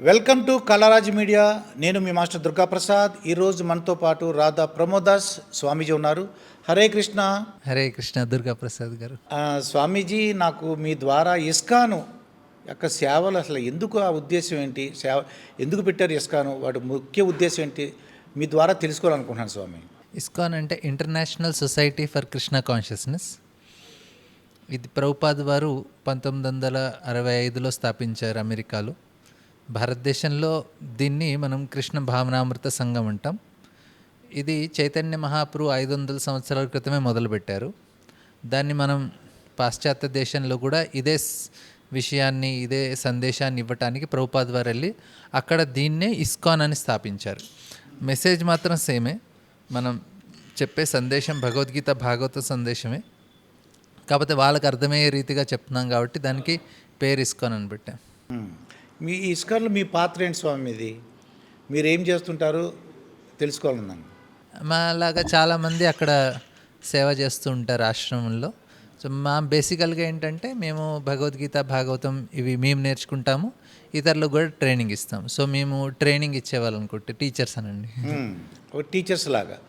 Welcome to కళారాజ్ media. నేను మీ master Durgaprasad. ఈరోజు మనతో పాటు రాధా ప్రమోదాస్ స్వామీజీ ఉన్నారు. హరే కృష్ణ. హరే కృష్ణ దుర్గాప్రసాద్ గారు. స్వామీజీ, నాకు మీ ద్వారా ఇస్కాను యొక్క సేవలు అసలు ఎందుకు, ఆ ఉద్దేశం ఏంటి, సేవ ఎందుకు పెట్టారు ఇస్కాను, వాటి ముఖ్య ఉద్దేశం ఏంటి, మీ ద్వారా తెలుసుకోవాలనుకుంటున్నాను స్వామి. ఇస్కాన్ అంటే international society for Krishna consciousness. ఇది ప్రభుపాద్ వారు 1965లో స్థాపించారు అమెరికాలో. భారతదేశంలో దీన్ని మనం కృష్ణ భావనామృత సంఘం అంటాం. ఇది చైతన్య మహాప్రభు 500 సంవత్సరాల క్రితమే మొదలుపెట్టారు. దాన్ని మనం పాశ్చాత్య దేశంలో కూడా ఇదే విషయాన్ని, ఇదే సందేశాన్ని ఇవ్వటానికి ప్రభుపాద్ వారు వెళ్ళి అక్కడ దీన్నే ఇస్కాన్ అని స్థాపించారు. మెసేజ్ మాత్రం సేమే, మనం చెప్పే సందేశం భగవద్గీత భాగవత సందేశమే, కాకపోతే వాళ్ళకి అర్థమయ్యే రీతిగా చెప్తున్నాం కాబట్టి దానికి పేరు ఇస్కాన్ అని పెట్టాం. మీ ఇస్కాన్లో మీ పాత్ర ఏంటి స్వామి? ఇది మీరు ఏం చేస్తుంటారు తెలుసుకోవాలన్నాను. మాలాగా చాలామంది అక్కడ సేవ చేస్తూ ఉంటారు ఆశ్రమంలో. సో మా బేసికల్గా ఏంటంటే మేము భగవద్గీత భాగవతం ఇవి మేము నేర్చుకుంటాము, ఇతరులకు కూడా ట్రైనింగ్ ఇస్తాం. సో మేము ట్రైనింగ్ ఇచ్చేవాళ్ళం అనుకుంటే టీచర్స్ అనండి, ఒక టీచర్స్ లాగా.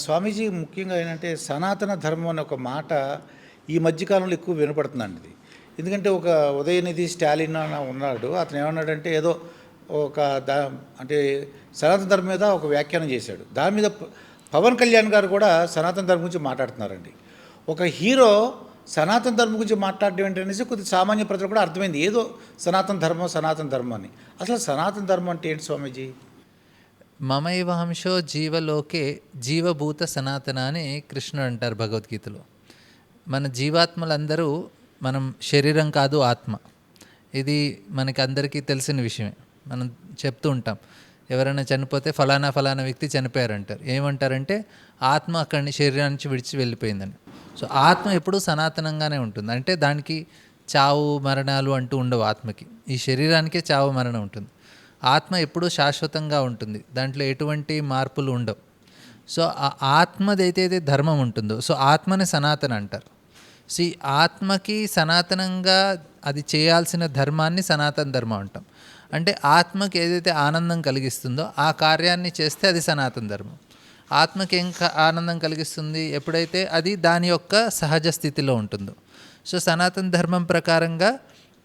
స్వామీజీ, ముఖ్యంగా ఏంటంటే సనాతన ధర్మం అనే ఒక మాట ఈ మధ్యకాలంలో ఎక్కువ వినపడుతుందండి. ఇది ఎందుకంటే ఒక ఉదయనిధి స్టాలిన్ అని ఉన్నాడు, అతను ఏమన్నాడంటే ఏదో ఒక అంటే సనాతన ధర్మం మీద ఒక వ్యాఖ్యానం చేశాడు. దాని మీద పవన్ కళ్యాణ్ గారు కూడా సనాతన ధర్మం గురించి మాట్లాడుతున్నారండి. ఒక హీరో సనాతన ధర్మం గురించి మాట్లాడడం ఏంటనేసి కొద్ది సామాన్య ప్రజలు కూడా అర్థమైంది, ఏదో సనాతన ధర్మం అని. అసలు సనాతన ధర్మం అంటే ఏంటి స్వామీజీ? మమైవ హంసో జీవలోకే జీవభూత సనాతన అని కృష్ణుడు అంటారు భగవద్గీతలో. మన జీవాత్మలందరూ, మనం శరీరం కాదు ఆత్మ, ఇది మనకి అందరికీ తెలిసిన విషయమే. మనం చెప్తూ ఉంటాం, ఎవరైనా చనిపోతే ఫలానా ఫలానా వ్యక్తి చనిపోయారంటారు. ఏమంటారంటే ఆత్మ అక్కడి శరీరం నుంచి విడిచి వెళ్ళిపోయిందని. సో ఆత్మ ఎప్పుడూ సనాతనంగానే ఉంటుంది, అంటే దానికి చావు మరణాలు అంటూ ఉండవు ఆత్మకి. ఈ శరీరానికే చావు మరణం ఉంటుంది. ఆత్మ ఎప్పుడూ శాశ్వతంగా ఉంటుంది, దాంట్లో ఎటువంటి మార్పులు ఉండవు. సో ఆ ఆత్మదైతే ధర్మం ఉంటుందో, సో ఆత్మని సనాతన అంటారు. సో ఈ ఆత్మకి సనాతనంగా అది చేయాల్సిన ధర్మాన్ని సనాతన ధర్మం అంటాం. అంటే ఆత్మకి ఏదైతే ఆనందం కలిగిస్తుందో ఆ కార్యాన్ని చేస్తే అది సనాతన ధర్మం. ఆత్మకి ఏం ఆనందం కలిగిస్తుంది? ఎప్పుడైతే అది దాని యొక్క సహజ స్థితిలో ఉంటుందో. సో సనాతన ధర్మం ప్రకారంగా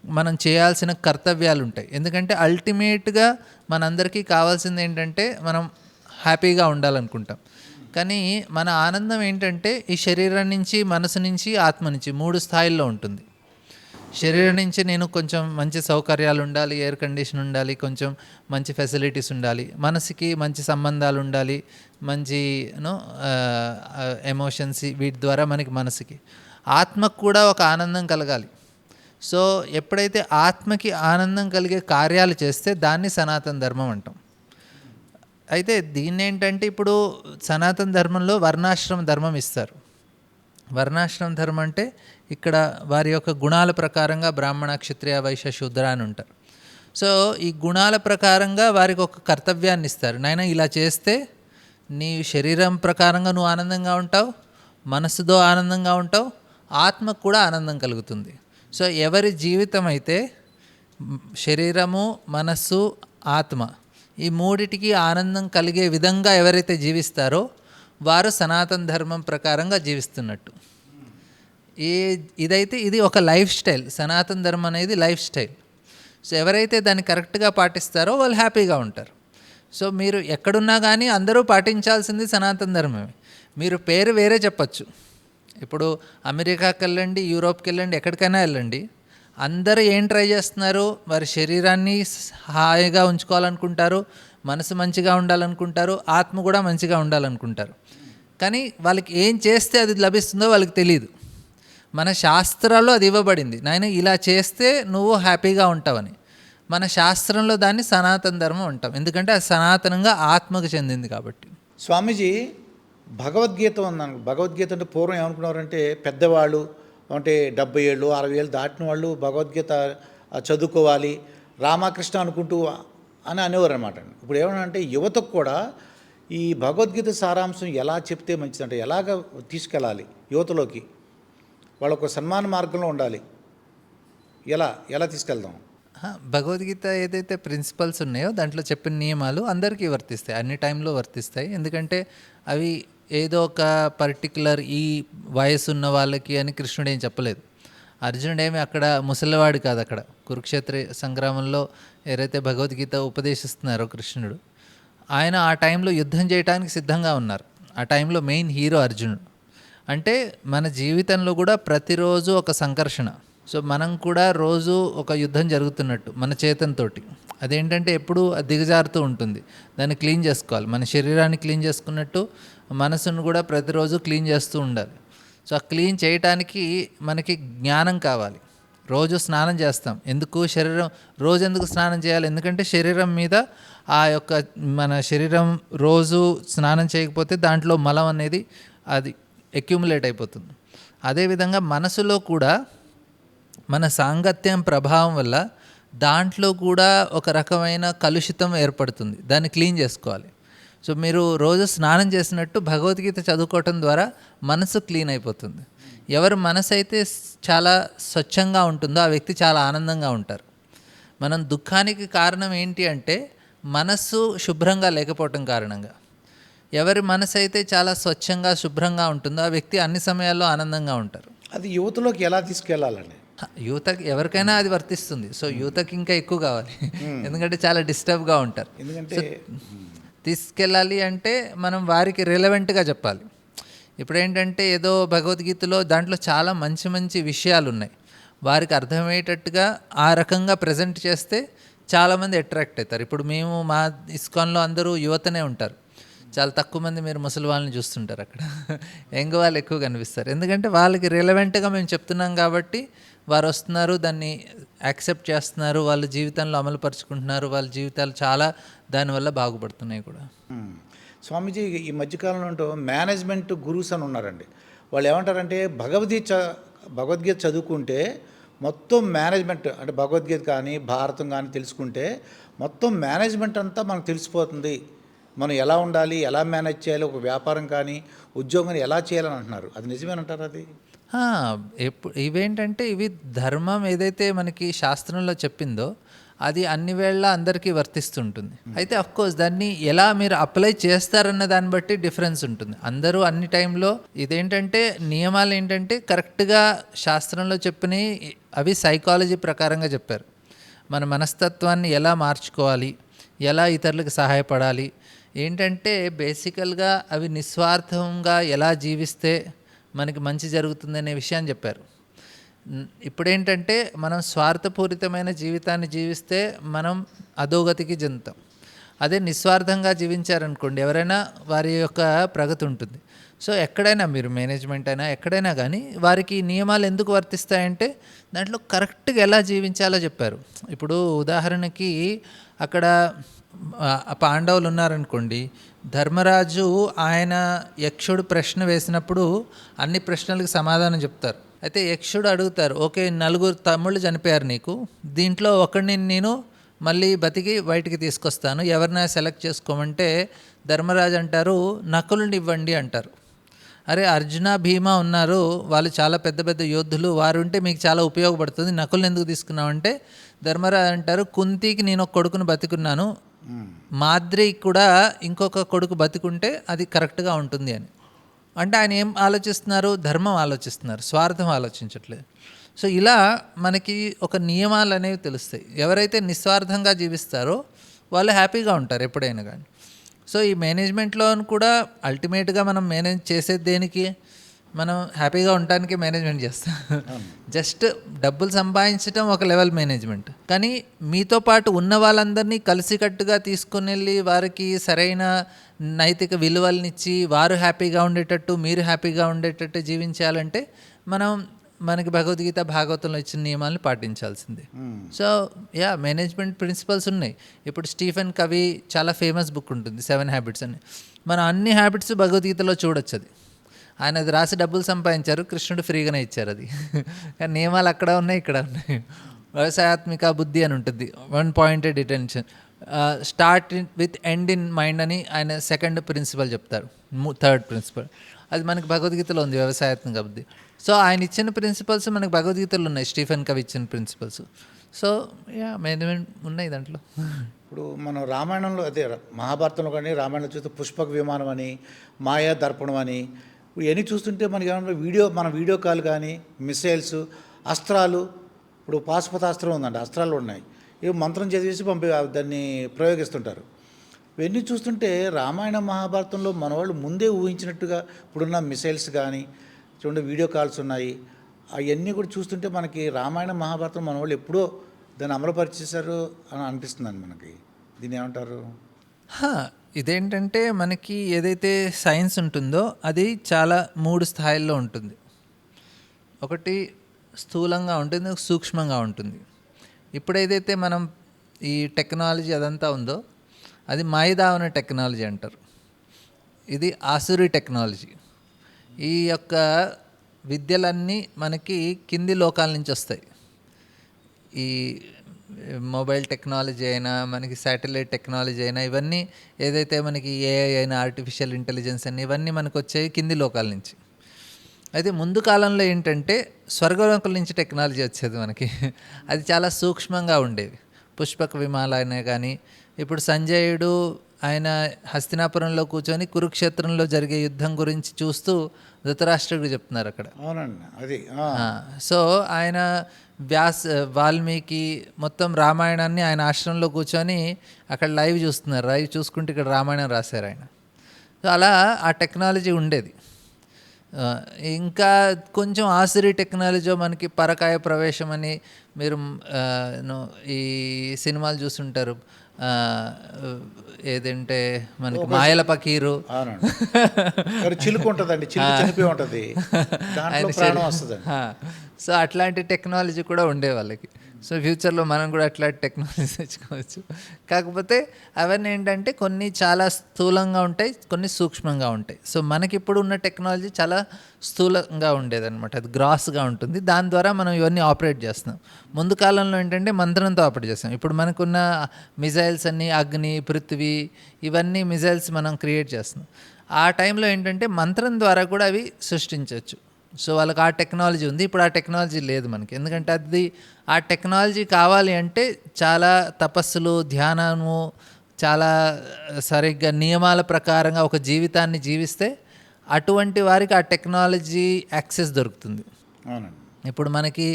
మనం చేయాల్సిన కర్తవ్యాలు ఉంటాయి. ఎందుకంటే అల్టిమేట్గా మనందరికీ కావాల్సింది ఏంటంటే మనం హ్యాపీగా ఉండాలనుకుంటాం. కానీ మన ఆనందం ఏంటంటే ఈ శరీరం నుంచి, మనసు నుంచి, ఆత్మ నుంచి 3 స్థాయిల్లో ఉంటుంది. శరీరం నుంచి నేను కొంచెం మంచి సౌకర్యాలు ఉండాలి, ఎయిర్ కండిషన్ ఉండాలి, కొంచెం మంచి ఫెసిలిటీస్ ఉండాలి. మనసుకి మంచి సంబంధాలు ఉండాలి, మంచి ఎమోషన్స్, వీటి ద్వారా మనకి మనసుకి. ఆత్మకు కూడా ఒక ఆనందం కలగాలి. సో ఎప్పుడైతే ఆత్మకి ఆనందం కలిగే కార్యాలు చేస్తే దాన్ని సనాతన ధర్మం అంటాం. అయితే దీన్ని ఏంటంటే ఇప్పుడు సనాతన ధర్మంలో వర్ణాశ్రమ ధర్మం ఇస్తారు. వర్ణాశ్రమ ధర్మం అంటే ఇక్కడ వారి యొక్క గుణాల ప్రకారంగా బ్రాహ్మణ, క్షత్రియ, వైశ్య, శూద్ర అని ఉంటారు. సో ఈ గుణాల ప్రకారంగా వారికి ఒక కర్తవ్యాన్ని ఇస్తారు. నాయన ఇలా చేస్తే నీ శరీరం ప్రకారంగా నువ్వు ఆనందంగా ఉంటావు, మనసుతో ఆనందంగా ఉంటావు, ఆత్మకు కూడా ఆనందం కలుగుతుంది. సో ఎవరి జీవితం అయితే శరీరము, మనస్సు, ఆత్మ ఈ మూడిటికి ఆనందం కలిగే విధంగా ఎవరైతే జీవిస్తారో వారు సనాతన ధర్మం ప్రకారంగా జీవిస్తున్నట్టు. ఇది ఒక లైఫ్ స్టైల్. సనాతన ధర్మం అనేది లైఫ్ స్టైల్. సో ఎవరైతే దాన్ని కరెక్ట్గా పాటిస్తారో వాళ్ళు హ్యాపీగా ఉంటారు. సో మీరు ఎక్కడున్నా కానీ అందరూ పాటించాల్సింది సనాతన ధర్మమే. మీరు పేరు వేరే చెప్పచ్చు. ఇప్పుడు అమెరికాకి వెళ్ళండి, యూరోప్కి వెళ్ళండి, ఎక్కడికైనా వెళ్ళండి, అందరూ ఏం ట్రై చేస్తున్నారు? వారి శరీరాన్ని హాయిగా ఉంచుకోవాలనుకుంటారు, మనసు మంచిగా ఉండాలనుకుంటారు, ఆత్మ కూడా మంచిగా ఉండాలనుకుంటారు. కానీ వాళ్ళకి ఏం చేస్తే అది లభిస్తుందో వాళ్ళకి తెలియదు. మన శాస్త్రాల్లో అది ఇవ్వబడింది, నాయన ఇలా చేస్తే నువ్వు హ్యాపీగా ఉంటావని. మన శాస్త్రంలో దాన్ని సనాతన ధర్మం అంటాం, ఎందుకంటే అది సనాతనంగా ఆత్మకు చెందింది కాబట్టి. స్వామీజీ, భగవద్గీత ఉందను. భగవద్గీత అంటే పూర్వం ఏమనుకున్నారంటే పెద్దవాళ్ళు అంటే 70 ఏళ్ళు 60 ఏళ్ళు దాటిన వాళ్ళు భగవద్గీత చదువుకోవాలి, రామకృష్ణ అనుకుంటూ అని అనేవారు అనమాట. ఇప్పుడు ఏమన్నా యువతకు కూడా ఈ భగవద్గీత సారాంశం ఎలా చెప్తే మంచిదంటే, ఎలాగ తీసుకెళ్ళాలి యువతలోకి, వాళ్ళకు సన్మాన మార్గంలో ఉండాలి, ఎలా తీసుకెళ్దాం? భగవద్గీత ఏదైతే ప్రిన్సిపల్స్ ఉన్నాయో దాంట్లో చెప్పిన నియమాలు అందరికీ వర్తిస్తాయి, అన్ని టైంలో వర్తిస్తాయి. ఎందుకంటే అవి ఏదో ఒక పర్టికులర్ ఈ వయసు ఉన్న వాళ్ళకి అని కృష్ణుడు ఏం చెప్పలేదు. అర్జునుడేమి అక్కడ ముసలివాడు కాదు. అక్కడ కురుక్షేత్ర సంగ్రామంలో ఎవరైతే భగవద్గీత ఉపదేశిస్తున్నారో కృష్ణుడు, ఆయన ఆ టైంలో యుద్ధం చేయడానికి సిద్ధంగా ఉన్నారు. ఆ టైంలో మెయిన్ హీరో అర్జునుడు. అంటే మన జీవితంలో కూడా ప్రతిరోజు ఒక సంఘర్షణ. సో మనం కూడా రోజు ఒక యుద్ధం జరుగుతున్నట్టు మన చేతనతోటి. అదేంటంటే ఎప్పుడు దిగజారుతూ ఉంటుంది. దాన్ని క్లీన్ చేసుకోవాలి. మన శరీరాన్ని క్లీన్ చేసుకున్నట్టు మనసును కూడా ప్రతిరోజు క్లీన్ చేస్తూ ఉండాలి. సో ఆ క్లీన్ చేయటానికి మనకి జ్ఞానం కావాలి. రోజు స్నానం చేస్తాం. ఎందుకు శరీరం రోజు ఎందుకు స్నానం చేయాలి? ఎందుకంటే శరీరం మీద ఆ యొక్క మన శరీరం రోజు స్నానం చేయకపోతే దాంట్లో మలం అనేది అది అక్యుములేట్ అయిపోతుంది. అదేవిధంగా మనసులో కూడా మన సాంగత్యం ప్రభావం వల్ల దాంట్లో కూడా ఒక రకమైన కలుషితం ఏర్పడుతుంది. దాన్ని క్లీన్ చేసుకోవాలి. సో మీరు రోజు స్నానం చేసినట్టు భగవద్గీత చదువుకోవటం ద్వారా మనసు క్లీన్ అయిపోతుంది. ఎవరి మనసు అయితే చాలా స్వచ్ఛంగా ఉంటుందో ఆ వ్యక్తి చాలా ఆనందంగా ఉంటారు. మనం దుఃఖానికి కారణం ఏంటి అంటే మనస్సు శుభ్రంగా లేకపోవటం కారణంగా. ఎవరి మనసు అయితే చాలా స్వచ్ఛంగా శుభ్రంగా ఉంటుందో ఆ వ్యక్తి అన్ని సమయాల్లో ఆనందంగా ఉంటారు. అది యువతలోకి ఎలా తీసుకెళ్లాలండి? యువతకి ఎవరికైనా అది వర్తిస్తుంది. సో యువతకి ఇంకా ఎక్కువ కావాలి. ఎందుకంటే చాలా డిస్టర్బ్గా ఉంటారు. ఎందుకంటే తీసుకెళ్ళాలి అంటే మనం వారికి రిలవెంట్గా చెప్పాలి. ఇప్పుడు ఏంటంటే ఏదో భగవద్గీతలో దాంట్లో చాలా మంచి మంచి విషయాలు ఉన్నాయి. వారికి అర్థమయ్యేటట్టుగా ఆ రకంగా ప్రజెంట్ చేస్తే చాలామంది అట్రాక్ట్ అవుతారు. ఇప్పుడు మేము మా ఇస్కాన్లో అందరూ యువతనే ఉంటారు. చాలా తక్కువ మంది మీరు ముసలి వాళ్ళని చూస్తుంటారు. అక్కడ యంగ్ వాళ్ళు ఎక్కువ కనిపిస్తారు. ఎందుకంటే వాళ్ళకి రిలవెంట్గా మేము చెప్తున్నాం కాబట్టి వారు వస్తున్నారు, దాన్ని యాక్సెప్ట్ చేస్తున్నారు, వాళ్ళ జీవితంలో అమలుపరుచుకుంటున్నారు. వాళ్ళ జీవితాలు చాలా దానివల్ల బాగుపడుతున్నాయి కూడా. స్వామీజీ ఈ మధ్యకాలంలో మేనేజ్మెంట్ గురూస్ అని ఉన్నారండి. వాళ్ళు ఏమంటారంటే భగవద్గీత చదువుకుంటే మొత్తం మేనేజ్మెంట్ అంటే భగవద్గీత కానీ భారతం కానీ తెలుసుకుంటే మొత్తం మేనేజ్మెంట్ అంతా మనకు తెలిసిపోతుంది. మనం ఎలా ఉండాలి, ఎలా మేనేజ్ చేయాలి, ఒక వ్యాపారం కానీ ఉద్యోగం ఎలా చేయాలని అంటున్నారు. అది నిజమేనంటారు? అది ఇవేంటంటే ఇవి ధర్మం ఏదైతే మనకి శాస్త్రంలో చెప్పిందో అది అన్ని వేళ అందరికీ వర్తిస్తుంటుంది. అయితే అఫ్కోర్స్ దాన్ని ఎలా మీరు అప్లై చేస్తారన్న దాన్ని బట్టి డిఫరెన్స్ ఉంటుంది. అందరూ అన్ని టైంలో ఇదేంటంటే నియమాలు ఏంటంటే కరెక్ట్గా శాస్త్రంలో చెప్పినవి అవి సైకాలజీ ప్రకారంగా చెప్పారు. మన మనస్తత్వాన్ని ఎలా మార్చుకోవాలి, ఎలా ఇతరులకు సహాయపడాలి, ఏంటంటే బేసికల్గా అవి నిస్వార్థంగా ఎలా జీవిస్తే మనకి మంచి జరుగుతుందనే విషయాన్ని చెప్పారు. ఇప్పుడేంటంటే మనం స్వార్థపూరితమైన జీవితాన్ని జీవిస్తే మనం అధోగతికి చెందుతాం. అదే నిస్వార్థంగా జీవించారనుకోండి ఎవరైనా వారి యొక్క ప్రగతి ఉంటుంది. సో ఎక్కడైనా మీరు మేనేజ్మెంట్ అయినా ఎక్కడైనా కానీ వారికి నియమాలు ఎందుకు వర్తిస్తాయంటే దాంట్లో కరెక్ట్గా ఎలా జీవించాలో చెప్పారు. ఇప్పుడు ఉదాహరణకి అక్కడ పాండవులు ఉన్నారనుకోండి, ధర్మరాజు ఆయన యక్షుడు ప్రశ్న వేసినప్పుడు అన్ని ప్రశ్నలకు సమాధానం చెప్తారు. అయితే యక్షుడు అడుగుతారు, ఓకే 4 తమ్ముళ్ళు చనిపోయారు నీకు, దీంట్లో ఒకడిని నేను మళ్ళీ బతికి బయటికి తీసుకొస్తాను, ఎవరినైనా సెలెక్ట్ చేసుకోమంటే ధర్మరాజు అంటారు నకులుని ఇవ్వండి అంటారు. అరే అర్జున భీమ ఉన్నారు, వాళ్ళు చాలా పెద్ద పెద్ద యోధులు, వారు ఉంటే మీకు చాలా ఉపయోగపడుతుంది, నకుల్ని ఎందుకు తీసుకున్నామంటే ధర్మరాజు అంటారు కుంతికి నేను ఒక కొడుకును బతికున్నాను, మాద్రి కూడా ఇంకొక కొడుకు బతికుంటే అది కరెక్ట్గా ఉంటుంది అని. అంటే ఆయన ఏం ఆలోచిస్తున్నారు? ధర్మం ఆలోచిస్తున్నారు, స్వార్థం ఆలోచించట్లేదు. సో ఇలా మనకి ఒక నియమాలు అనేవి తెలుస్తాయి. ఎవరైతే నిస్వార్థంగా జీవిస్తారో వాళ్ళు హ్యాపీగా ఉంటారు ఎప్పుడైనా కానీ. సో ఈ మేనేజ్మెంట్లో కూడా అల్టిమేట్గా మనం మేనేజ్ చేసేది దేనికి? మనం హ్యాపీగా ఉండటానికి మేనేజ్మెంట్ చేస్తాం. జస్ట్ డబ్బులు సంపాదించడం ఒక లెవెల్ మేనేజ్మెంట్. కానీ మీతో పాటు ఉన్న వాళ్ళందరినీ కలిసికట్టుగా తీసుకుని వెళ్ళి వారికి సరైన నైతిక విలువలనిచ్చి వారు హ్యాపీగా ఉండేటట్టు మీరు హ్యాపీగా ఉండేటట్టు జీవించాలంటే మనకి భగవద్గీత భాగవతంలో ఇచ్చిన నియమాలను పాటించాల్సిందే. సో మేనేజ్మెంట్ ప్రిన్సిపల్స్ ఉన్నాయి. ఇప్పుడు స్టీఫెన్ కవి చాలా ఫేమస్ బుక్ ఉంటుంది 7 హ్యాబిట్స్ అని. మనం అన్ని హ్యాబిట్స్ భగవద్గీతలో చూడొచ్చు. అది ఆయన అది రాసి డబ్బులు సంపాదించారు, కృష్ణుడు ఫ్రీగానే ఇచ్చారు అది. కానీ నియమాలు అక్కడ ఉన్నాయి, ఇక్కడ ఉన్నాయి. వ్యవసాయాత్మిక బుద్ధి అని ఉంటుంది, 1 pointed attention, start with end in mind అని ఆయన 2nd ప్రిన్సిపల్ చెప్తారు. 3rd ప్రిన్సిపల్ అది మనకి భగవద్గీతలో ఉంది, వ్యవసాయాత్మిక బుద్ధి. సో ఆయన ఇచ్చిన ప్రిన్సిపల్స్ మనకి భగవద్గీతలో ఉన్నాయి, స్టీఫెన్ కవి ఇచ్చిన ప్రిన్సిపల్స్. సో యా మేనేజ్మెంట్ ఉన్నాయి దాంట్లో. ఇప్పుడు మనం రామాయణంలో అదే మహాభారతంలో కానీ రామాయణంలో చూస్తే పుష్పక విమానం అని మాయా దర్పణం అని ఇవన్నీ చూస్తుంటే మనకి ఏమన్నా మన వీడియో కాల్ కానీ మిసైల్స్ అస్త్రాలు ఇప్పుడు పాశుపతాస్త్రం ఉందండి, అస్త్రాలు ఉన్నాయి, ఇవి మంత్రం చదివేసి దాన్ని ప్రయోగిస్తుంటారు. ఇవన్నీ చూస్తుంటే రామాయణ మహాభారతంలో మన వాళ్ళు ముందే ఊహించినట్టుగా ఇప్పుడున్న మిసైల్స్ కానీ చూడండి వీడియో కాల్స్ ఉన్నాయి, అవన్నీ కూడా చూస్తుంటే మనకి రామాయణ మహాభారతం మన వాళ్ళు ఎప్పుడో దాన్ని అమలుపరిచేశారు అని అనిపిస్తుందండి మనకి. దీన్ని ఏమంటారు? హా, ఇదేంటంటే మనకి ఏదైతే సైన్స్ ఉంటుందో అది చాలా 3 స్థాయిల్లో ఉంటుంది. ఒకటి స్థూలంగా ఉంటుంది, సూక్ష్మంగా ఉంటుంది. ఇప్పుడు ఏదైతే మనం ఈ టెక్నాలజీ అదంతా ఉందో అది మాయిదావన టెక్నాలజీ అంటారు. ఇది ఆసురి టెక్నాలజీ. ఈ యొక్క విద్యలన్నీ మనకి కింది లోకాల నుంచి వస్తాయి. ఈ మొబైల్ టెక్నాలజీ అయినా మనకి శాటిలైట్ టెక్నాలజీ అయినా ఇవన్నీ ఏదైతే మనకి ఏఐ అయినా ఆర్టిఫిషియల్ ఇంటెలిజెన్స్ అని ఇవన్నీ మనకు వచ్చేవి కింది లోకాల నుంచి. అయితే ముందు కాలంలో ఏంటంటే స్వర్గలోకల నుంచి టెక్నాలజీ వచ్చేది మనకి. అది చాలా సూక్ష్మంగా ఉండేవి. పుష్పక విమానాలైనా కానీ ఇప్పుడు సంజయుడు ఆయన హస్తినాపురంలో కూర్చొని కురుక్షేత్రంలో జరిగే యుద్ధం గురించి చూస్తూ ధృతరాష్ట్రుడికి చెప్తున్నారు అక్కడ. అవునండి, అది సో ఆయన వాల్మీకి మొత్తం రామాయణాన్ని ఆయన ఆశ్రమంలో కూర్చొని అక్కడ లైవ్ చూస్తున్నారు. లైవ్ చూసుకుంటే ఇక్కడ రామాయణం రాశారు ఆయన. సో అలా ఆ టెక్నాలజీ ఉండేది. ఇంకా కొంచెం ఆసురి టెక్నాలజీ మనకి పరకాయ ప్రవేశం అని మీరు ఈ సినిమాలు చూస్తుంటారు. ఏదంటే మనకి మాయల పకీరు చిలుకు ఉంటుందండి, చిలుకు చనిపోయి ఉంటుంది, దాంట్లో ప్రాణం వస్తుంది. సో అట్లాంటి టెక్నాలజీ కూడా ఉండే వాళ్ళకి. సో ఫ్యూచర్లో మనం కూడా అట్లాంటి టెక్నాలజీ తెచ్చుకోవచ్చు. కాకపోతే అవన్నీ ఏంటంటే కొన్ని చాలా స్థూలంగా ఉంటాయి, కొన్ని సూక్ష్మంగా ఉంటాయి. సో మనకి ఇప్పుడు ఉన్న టెక్నాలజీ చాలా స్థూలంగా ఉండేదన్నమాట, అది గ్రాస్గా ఉంటుంది. దాని ద్వారా మనం ఇవన్నీ ఆపరేట్ చేస్తున్నాం. ముందు కాలంలో ఏంటంటే మంత్రంతో ఆపరేట్ చేస్తాం. ఇప్పుడు మనకున్న మిజైల్స్ అన్నీ అగ్ని, పృథ్వీ ఇవన్నీ మిజైల్స్ మనం క్రియేట్ చేస్తున్నాం. ఆ టైంలో ఏంటంటే మంత్రం ద్వారా కూడా అవి సృష్టించవచ్చు. సో వాళ్ళకి ఆ టెక్నాలజీ ఉంది. ఇప్పుడు ఆ టెక్నాలజీ లేదు మనకి. ఎందుకంటే అది ఆ టెక్నాలజీ కావాలి అంటే చాలా తపస్సులు, ధ్యానము, చాలా సరిగ్గా నియమాల ప్రకారంగా ఒక జీవితాన్ని జీవిస్తే అటువంటి వారికి ఆ టెక్నాలజీ యాక్సెస్ దొరుకుతుంది. ఇప్పుడు మనకి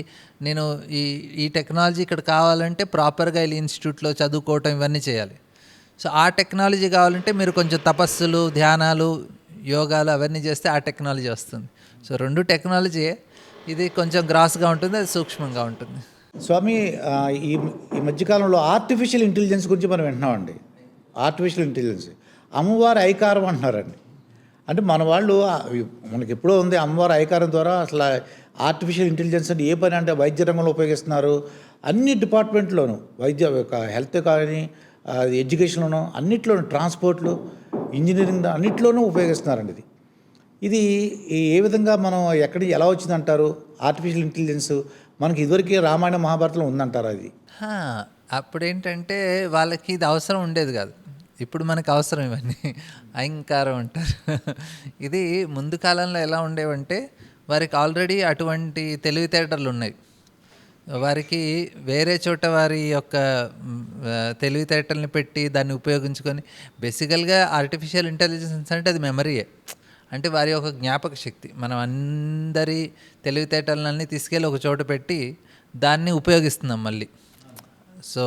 నేను ఈ టెక్నాలజీ ఇక్కడ కావాలంటే ప్రాపర్గా వెళ్ళి ఇన్స్టిట్యూట్లో చదువుకోవటం ఇవన్నీ చేయాలి. సో ఆ టెక్నాలజీ కావాలంటే మీరు కొంచెం తపస్సులు, ధ్యానాలు, యోగాలు అవన్నీ చేస్తే ఆ టెక్నాలజీ వస్తుంది. సో 2 టెక్నాలజీ, ఇది కొంచెం గ్రాస్గా ఉంటుంది, అది సూక్ష్మంగా ఉంటుంది. స్వామి, ఈ మధ్యకాలంలో ఆర్టిఫిషియల్ ఇంటెలిజెన్స్ గురించి మనం వింటున్నామండి. ఆర్టిఫిషియల్ ఇంటెలిజెన్స్ అమ్మవారి ఐకారం అంటున్నారండి. అంటే మన వాళ్ళు మనకి ఎప్పుడో ఉంది అమ్మవారి ఐకారం ద్వారా. అసలు ఆర్టిఫిషియల్ ఇంటెలిజెన్స్ అంటే ఏ పని అంటే వైద్య రంగంలో ఉపయోగిస్తున్నారు, అన్ని డిపార్ట్మెంట్లోనూ, హెల్త్ కానీ ఎడ్యుకేషన్లోనూ అన్నిట్లోనూ, ట్రాన్స్పోర్ట్లు, ఇంజనీరింగ్ అన్నిట్లోనూ ఉపయోగిస్తున్నారండి. ఇది ఏ విధంగా మనం ఎలా వచ్చిందంటారు? ఆర్టిఫిషియల్ ఇంటెలిజెన్స్ మనకి ఇదివరకే రామాయణ మహాభారతంలో ఉందంటారు. అది అప్పుడేంటంటే వాళ్ళకి ఇది అవసరం ఉండేది కాదు. ఇప్పుడు మనకు అవసరం ఇవన్నీ. అహంకారం అంటారు. ఇది ముందు కాలంలో ఎలా ఉండేవంటే వారికి ఆల్రెడీ అటువంటి తెలివితేటలు ఉన్నాయి. వారికి వేరే చోట వారి యొక్క తెలివితేటల్ని పెట్టి దాన్ని ఉపయోగించుకొని, బేసికల్గా ఆర్టిఫిషియల్ ఇంటెలిజెన్స్ అంటే అది మెమరీయే. అంటే వారి యొక్క జ్ఞాపక శక్తి. మనం అందరి తెలివితేటలన్నీ తీసుకెళ్ళి ఒక చోట పెట్టి దాన్ని ఉపయోగిస్తున్నాం మళ్ళీ. సో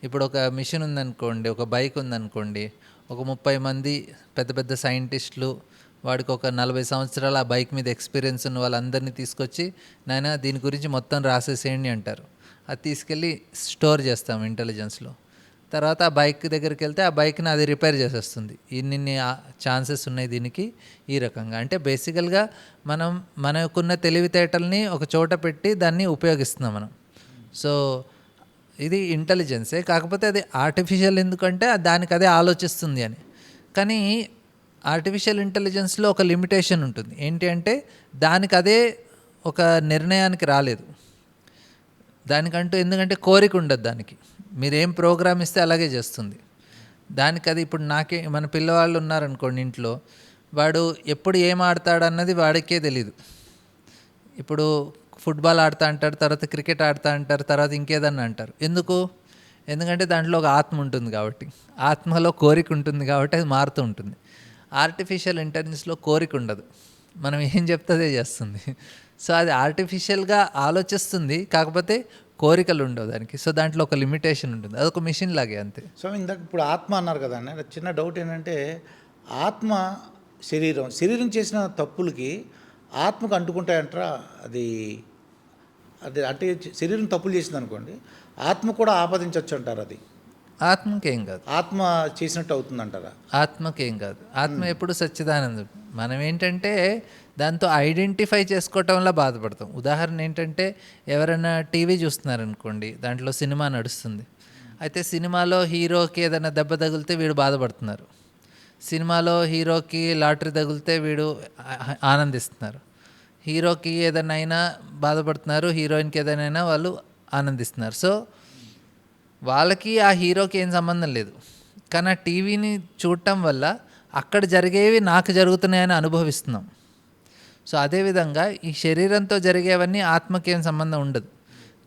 ఇప్పుడు ఒక మిషన్ ఉందనుకోండి, ఒక బైక్ ఉందనుకోండి, ఒక 30 మంది పెద్ద పెద్ద సైంటిస్టులు, వాడికి ఒక 40 సంవత్సరాలు ఆ బైక్ మీద ఎక్స్పీరియన్స్ ఉన్న వాళ్ళందరినీ తీసుకొచ్చి, నాయన దీని గురించి మొత్తం రాసేసేయండి అంటారు. అది తీసుకెళ్ళి స్టోర్ చేస్తాం ఇంటెలిజెన్స్లో. తర్వాత ఆ బైక్ దగ్గరికి వెళ్తే ఆ బైక్ని అది రిపేర్ చేసేస్తుంది. ఇన్ని ఛాన్సెస్ ఉన్నాయి దీనికి ఈ రకంగా. అంటే బేసికల్గా మనకున్న తెలివితేటల్ని ఒక చోట పెట్టి దాన్ని ఉపయోగిస్తున్నాం మనం. సో ఇది ఇంటెలిజెన్సే, కాకపోతే అది ఆర్టిఫిషియల్ ఎందుకంటే దానికి అదే ఆలోచిస్తుంది అని. కానీ ఆర్టిఫిషియల్ ఇంటెలిజెన్స్లో ఒక లిమిటేషన్ ఉంటుంది. ఏంటి అంటే దానికి అదే ఒక నిర్ణయానికి రాలేదు దానికంటూ. ఎందుకంటే కోరిక ఉండదు దానికి. మీరేం ప్రోగ్రామ్ ఇస్తే అలాగే చేస్తుంది. దానికి అది ఇప్పుడు మన పిల్లవాళ్ళు ఉన్నారనుకోండి ఇంట్లో, వాడు ఎప్పుడు ఏం ఆడతాడు అన్నది వాడికే తెలీదు. ఇప్పుడు ఫుట్బాల్ ఆడుతా అంటారు, తర్వాత క్రికెట్ ఆడుతా అంటారు, తర్వాత ఇంకేదన్నా అంటారు. ఎందుకంటే దాంట్లో ఒక ఆత్మ ఉంటుంది కాబట్టి, ఆత్మలో కోరిక ఉంటుంది కాబట్టి అది మారుతూ ఉంటుంది. ఆర్టిఫిషియల్ ఇంటెలిజెన్స్లో కోరిక ఉండదు, మనం ఏం చెప్తే అదే చేస్తుంది. సో అది ఆర్టిఫిషియల్గా ఆలోచిస్తుంది, కాకపోతే కోరికలు ఉండవు దానికి. సో దాంట్లో ఒక లిమిటేషన్ ఉంటుంది, అదొక మిషన్ లాగే అంతే. స్వామి ఇందాక ఇప్పుడు ఆత్మ అన్నారు కదండి, నాకు చిన్న డౌట్ ఏంటంటే ఆత్మ శరీరం చేసిన తప్పులకి ఆత్మకు అంటుకుంటాయంటారా? అది అది అంటే శరీరం తప్పులు చేసింది అనుకోండి, ఆత్మ కూడా ఆపాదించవచ్చు అంటారు. అది ఆత్మకేం కాదు, ఆత్మ చేసినట్టు అవుతుందంటారా? ఆత్మకేం కాదు. ఆత్మ ఎప్పుడు సచ్చిదానందం. మనం ఏంటంటే దాంతో ఐడెంటిఫై చేసుకోవటంలో బాధపడతాం. ఉదాహరణ ఏంటంటే, ఎవరైనా టీవీ చూస్తున్నారనుకోండి, దాంట్లో సినిమా నడుస్తుంది. అయితే సినిమాలో హీరోకి ఏదైనా దెబ్బ తగిలితే వీడు బాధపడుతున్నారు, సినిమాలో హీరోకి లాటరీ తగిలితే వీడు ఆనందిస్తున్నారు, హీరోకి ఏదైనా అయినా బాధపడుతున్నారు, హీరోయిన్కి ఏదైనా అయినా వాళ్ళు ఆనందిస్తున్నారు. సో వాళ్ళకి ఆ హీరోకి ఏం సంబంధం లేదు. కానీ ఆ టీవీని చూడటం వల్ల అక్కడ జరిగేవి నాకు జరుగుతున్నాయని అనుభవిస్తున్నాం. సో అదేవిధంగా ఈ శరీరంతో జరిగేవన్నీ ఆత్మకి ఏం సంబంధం ఉండదు.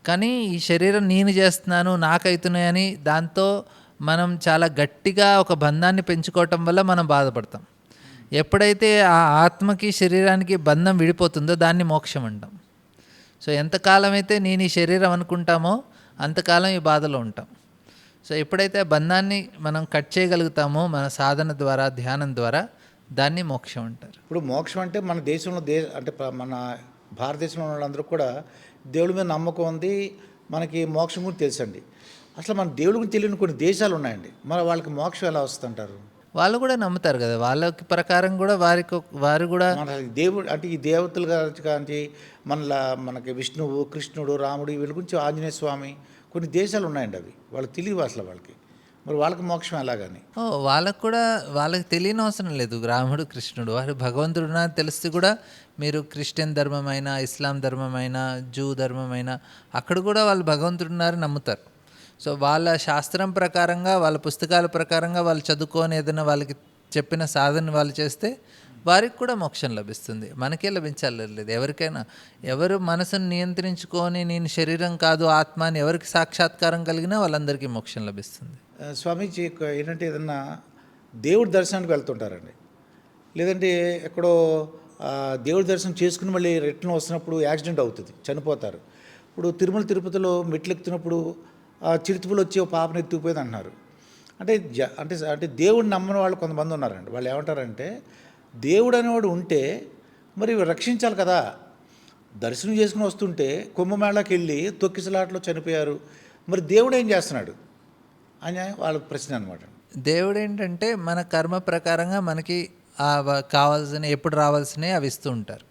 కానీ ఈ శరీరం నేను చేస్తున్నాను, నాకైతున్నాయని దాంతో మనం చాలా గట్టిగా ఒక బంధాన్ని పెంచుకోవటం వల్ల మనం బాధపడతాం. ఎప్పుడైతే ఆ ఆత్మకి శరీరానికి బంధం విడిపోతుందో దాన్ని మోక్షం అంటాం. సో ఎంతకాలం అయితే నేను ఈ శరీరం అనుకుంటామో అంతకాలం ఈ బాధలో ఉంటాం. సో ఎప్పుడైతే ఆ బంధాన్ని మనం కట్ చేయగలుగుతామో మన సాధన ద్వారా, ధ్యానం ద్వారా, దాన్ని మోక్షం అంటారు. ఇప్పుడు మోక్షం అంటే మన దేశంలో అంటే మన భారతదేశంలో ఉన్న వాళ్ళందరూ కూడా దేవుడి మీద నమ్మకం ఉంది, మనకి మోక్షం గురించి తెలుసండి. అసలు మన దేవుడి గురించి తెలియని కొన్ని దేశాలు ఉన్నాయండి, మరి వాళ్ళకి మోక్షం ఎలా వస్తుంటారు? వాళ్ళు కూడా నమ్ముతారు కదా, వాళ్ళకి ప్రకారం కూడా వారు కూడా మన దేవుడు అంటే ఈ దేవతలు కానీ మనకి విష్ణువు, కృష్ణుడు, రాముడు, వీళ్ళ గురించి ఆంజనేయ స్వామి కొన్ని దేశాలు ఉన్నాయండి, అవి వాళ్ళకి తెలియవు అసలు వాళ్ళకి. మరి వాళ్ళకి మోక్షం ఎలాగని? వాళ్ళకి తెలియని అవసరం లేదు. రాముడు, కృష్ణుడు వారు భగవంతుడు తెలిస్తే కూడా, మీరు క్రిస్టియన్ ధర్మమైనా, ఇస్లాం ధర్మమైనా, జూ ధర్మమైనా, అక్కడ కూడా వాళ్ళు భగవంతుడున్నారని నమ్ముతారు. సో వాళ్ళ శాస్త్రం ప్రకారంగా, వాళ్ళ పుస్తకాల ప్రకారంగా వాళ్ళు చదువుకొని ఏదైనా వాళ్ళకి చెప్పిన సాధన వాళ్ళు చేస్తే వారికి కూడా మోక్షం లభిస్తుంది. మనకే లభించాలేదు. ఎవరికైనా, ఎవరు మనసును నియంత్రించుకొని నేను శరీరం కాదు ఆత్మ అని ఎవరికి సాక్షాత్కారం కలిగినా వాళ్ళందరికీ మోక్షం లభిస్తుంది. స్వామీజీ ఏంటంటే ఏదన్నా దేవుడి దర్శనానికి వెళ్తుంటారండి, లేదంటే ఎక్కడో దేవుడి దర్శనం చేసుకుని మళ్ళీ రిటర్న్ వస్తున్నప్పుడు యాక్సిడెంట్ అవుతుంది, చనిపోతారు. ఇప్పుడు తిరుమల తిరుపతిలో మెట్లు ఎక్కుతున్నప్పుడు చిరుతుపులు వచ్చి ఒక పాపను ఎత్తుకుపోయింది అంటున్నారు. అంటే అంటే దేవుడిని నమ్మని వాళ్ళు కొంతమంది ఉన్నారండి. వాళ్ళు ఏమంటారంటే, దేవుడు అనేవాడు ఉంటే మరి రక్షించాలి కదా, దర్శనం చేసుకుని వస్తుంటే కుంభమేళాకి వెళ్ళి తొక్కిసలాట్లో చనిపోయారు, మరి దేవుడు ఏం చేస్తున్నాడు అని వాళ్ళ ప్రశ్న అనమాట. దేవుడు ఏంటంటే మన కర్మ ప్రకారంగా మనకి కావాల్సిన ఎప్పుడు రావాల్సినవి అవి ఇస్తూ ఉంటారు.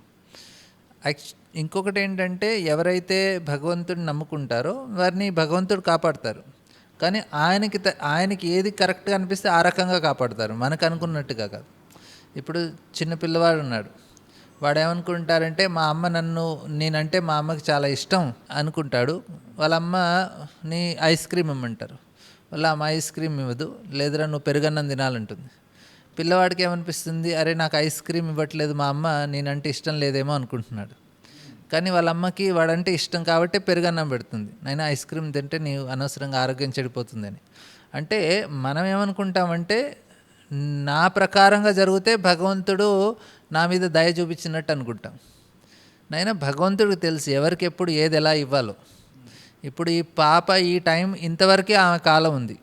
ఇంకొకటి ఏంటంటే, ఎవరైతే భగవంతుడిని నమ్ముకుంటారో వారిని భగవంతుడు కాపాడతారు. కానీ ఆయనకి ఏది కరెక్ట్గా అనిపిస్తే ఆ రకంగా కాపాడతారు, మనకు అనుకున్నట్టుగా కాదు. ఇప్పుడు చిన్న పిల్లవాడు ఉన్నాడు, వాడు ఏమనుకుంటారంటే, నేనంటే మా అమ్మకి చాలా ఇష్టం అనుకుంటాడు. వాళ్ళ అమ్మ నీ ఐస్ క్రీమ్ ఇమ్మంటారు, వాళ్ళ అమ్మ ఐస్ క్రీమ్ ఇవ్వదు, లేదురా నువ్వు పెరుగన్నం తినాలంటుంది. పిల్లవాడికి ఏమనిపిస్తుంది, అరే నాకు ఐస్ క్రీమ్ ఇవ్వట్లేదు మా అమ్మ, నేనంటే ఇష్టం లేదేమో అనుకుంటున్నాడు. కానీ వాళ్ళ అమ్మకి వాడంటే ఇష్టం కాబట్టి పెరుగన్నం పెడుతుంది, నైనా ఐస్ క్రీమ్ తింటే నీవు అనవసరంగా ఆరోగ్యం చెడిపోతుందని. అంటే మనం ఏమనుకుంటామంటే, నా ప్రకారంగా జరిగితే భగవంతుడు నా మీద దయ చూపించినట్టు అనుకుంటాం. నైనా భగవంతుడికి తెలుసు ఎవరికి ఎప్పుడు ఏది ఎలా ఇవ్వాలో. ఇప్పుడు ఈ పాప ఈ టైం ఇంతవరకే ఆమె కాలం ఉంది,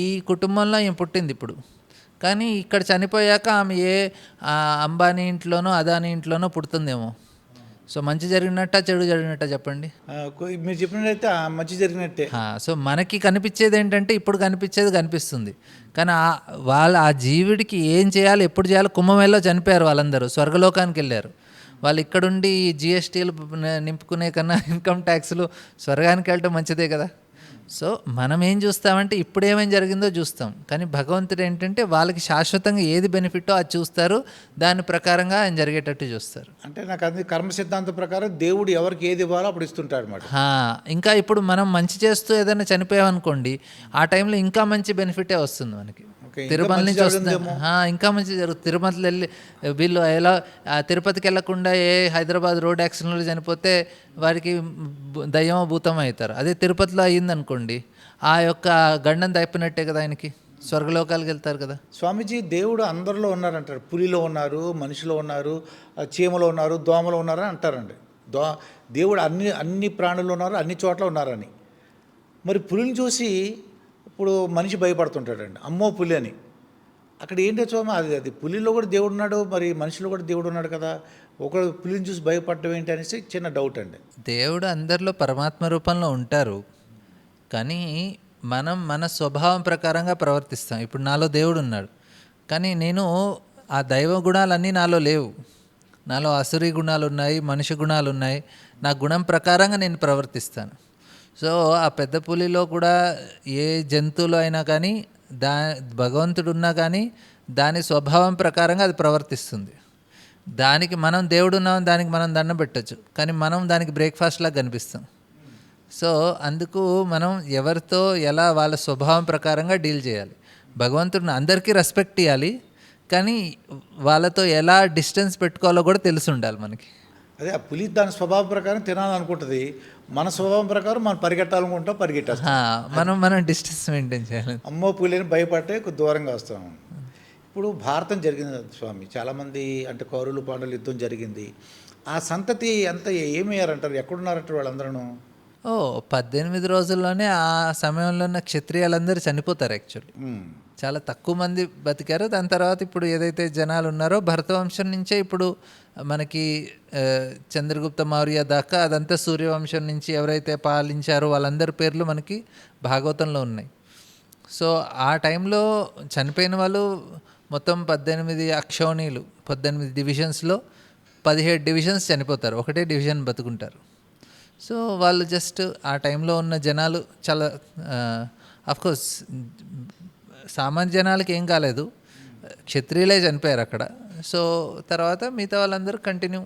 ఈ కుటుంబంలో ఈమె పుట్టింది ఇప్పుడు. కానీ ఇక్కడ చనిపోయాక ఆమె అంబానీ ఇంట్లోనో అదానీ ఇంట్లోనో పుడుతుందేమో. సో మంచి జరిగినట్ట చెడు జరిగినట్ట చెప్పండి? మీరు చెప్పినట్టయితే మంచి జరిగినట్టే. సో మనకి కనిపించేది ఏంటంటే, ఇప్పుడు కనిపిస్తుంది. కానీ ఆ జీవుడికి ఏం చేయాలి, ఎప్పుడు చేయాలి, కుంభమేళలో చనిపోయారు వాళ్ళందరూ, స్వర్గలోకానికి వెళ్ళారు. వాళ్ళు ఇక్కడుండి జిఎస్టీలు నింపుకునే కన్నా ఇన్కమ్ ట్యాక్స్లు స్వర్గానికి వెళ్ళటం మంచిదే కదా. సో మనం ఏం చూస్తామంటే ఇప్పుడు ఏమేమి జరిగిందో చూస్తాం, కానీ భగవంతుడు ఏంటంటే వాళ్ళకి శాశ్వతంగా ఏది బెనిఫిటో అది చూస్తారు, దాని ప్రకారంగా ఆయన జరిగేటట్టు చూస్తారు. అంటే నాకు అది కర్మ సిద్ధాంతం ప్రకారం దేవుడు ఎవరికి ఏది ఇవ్వాలో అప్పుడు ఇస్తుంటాడు అన్నమాట. ఇంకా ఇప్పుడు మనం మంచి చేస్తూ ఏదైనా చనిపోయామనుకోండి, ఆ టైంలో ఇంకా మంచి బెనిఫిటే వస్తుంది మనకి. ఓకే. ఓకే. ఇంకా తిరుమల మంచి నుంచి వస్తుంది. జరుగుతుందేమో. ఇంకా మంచి జరుగుతుంది. తిరుపతిలో వెళ్ళి వీళ్ళు ఎలా తిరుపతికి వెళ్ళకుండా హైదరాబాద్ రోడ్ యాక్సిడెంట్లో చనిపోతే వారికి దయ్యమో భూతమో అవుతారు. అదే తిరుపతిలో అయ్యిందనుకోండి, ఆ యొక్క గండం తప్పినట్టే కదా, ఆయనకి స్వర్గలోకాలకు వెళ్తారు కదా. స్వామీజీ, దేవుడు అందరిలో ఉన్నారంటారు. పులిలో ఉన్నారు, మనిషిలో ఉన్నారు, చీమలో ఉన్నారు, దోమలో ఉన్నారు అని అంటారండి. దేవుడు అన్ని ప్రాణుల్లో ఉన్నారు, అన్ని చోట్ల ఉన్నారని. మరి పులిని చూసి ఇప్పుడు మనిషి భయపడుతుంటాడండి, అమ్మో పులి అని. అక్కడ ఏంటో స్వామి, అది పులిలో కూడా దేవుడు ఉన్నాడు, మరి మనిషిలో కూడా దేవుడు ఉన్నాడు కదా, ఒకడు పులిని చూసి భయపడటం ఏంటి అనేసి చిన్న డౌట్ అండి. దేవుడు అందరిలో పరమాత్మ రూపంలో ఉంటారు, కానీ మనం మన స్వభావం ప్రకారంగా ప్రవర్తిస్తాం. ఇప్పుడు నాలో దేవుడు ఉన్నాడు, కానీ నేను ఆ దైవ గుణాలన్నీ నాలో లేవు. నాలో అసురీ గుణాలు ఉన్నాయి, మనిషి గుణాలు ఉన్నాయి. నా గుణం ప్రకారంగా నేను ప్రవర్తిస్తాను. సో ఆ పెద్ద పులిలో కూడా ఏ జంతువులో అయినా కానీ భగవంతుడు ఉన్నా కానీ దాని స్వభావం ప్రకారంగా అది ప్రవర్తిస్తుంది. దానికి మనం దేవుడు ఉన్నామని దానికి మనం దండం పెట్టచ్చు, కానీ మనం దానికి బ్రేక్ఫాస్ట్ లాగా కనిపిస్తాం. సో అందుకు మనం ఎవరితో ఎలా వాళ్ళ స్వభావం ప్రకారంగా డీల్ చేయాలి. భగవంతుడిని అందరికీ రెస్పెక్ట్ ఇవ్వాలి, కానీ వాళ్ళతో ఎలా డిస్టెన్స్ పెట్టుకోవాలో కూడా తెలిసి ఉండాలి మనకి. అదే ఆ పులి దాని స్వభావం ప్రకారం తినాలనుకుంటుంది, మన స్వభావం ప్రకారం మనం పరిగెట్టాలనుకుంటాం, పరిగెట్టేస్తాం. మనం డిస్టెన్స్ మెయింటైన్ చేయాలి. అమ్మో పులిని భయపట్టే దూరంగా వస్తాం. ఇప్పుడు భారతం జరిగింది స్వామి, చాలామంది అంటే కౌరవులు పాండవులు యుద్ధం జరిగింది. ఆ సంతతి అంతా ఏమయ్యారంటారు, ఎక్కడున్నారంటారు వాళ్ళందరూ? 18 రోజుల్లోనే ఆ సమయంలో ఉన్న క్షత్రియాలందరూ చనిపోతారు. యాక్చువల్లీ చాలా తక్కువ మంది బతికారు. దాని తర్వాత ఇప్పుడు ఏదైతే జనాలు ఉన్నారో భరతవంశం నుంచే ఇప్పుడు మనకి చంద్రగుప్త మౌర్య దాకా అదంతా సూర్యవంశం నుంచి ఎవరైతే పాలించారో వాళ్ళందరి పేర్లు మనకి భాగవతంలో ఉన్నాయి. సో ఆ టైంలో చనిపోయిన వాళ్ళు మొత్తం 18 అక్షౌణీలు, 18 డివిజన్స్లో 17 డివిజన్స్ చనిపోతారు, ఒకటే డివిజన్ బతుకుంటారు. సో వాళ్ళు జస్ట్ ఆ టైంలో ఉన్న జనాలు చాలా అఫ్కోర్స్ సామాన్య జనాలకి ఏం కాలేదు, క్షత్రియులే చనిపోయారు అక్కడ. సో తర్వాత మిగతా వాళ్ళందరూ కంటిన్యూ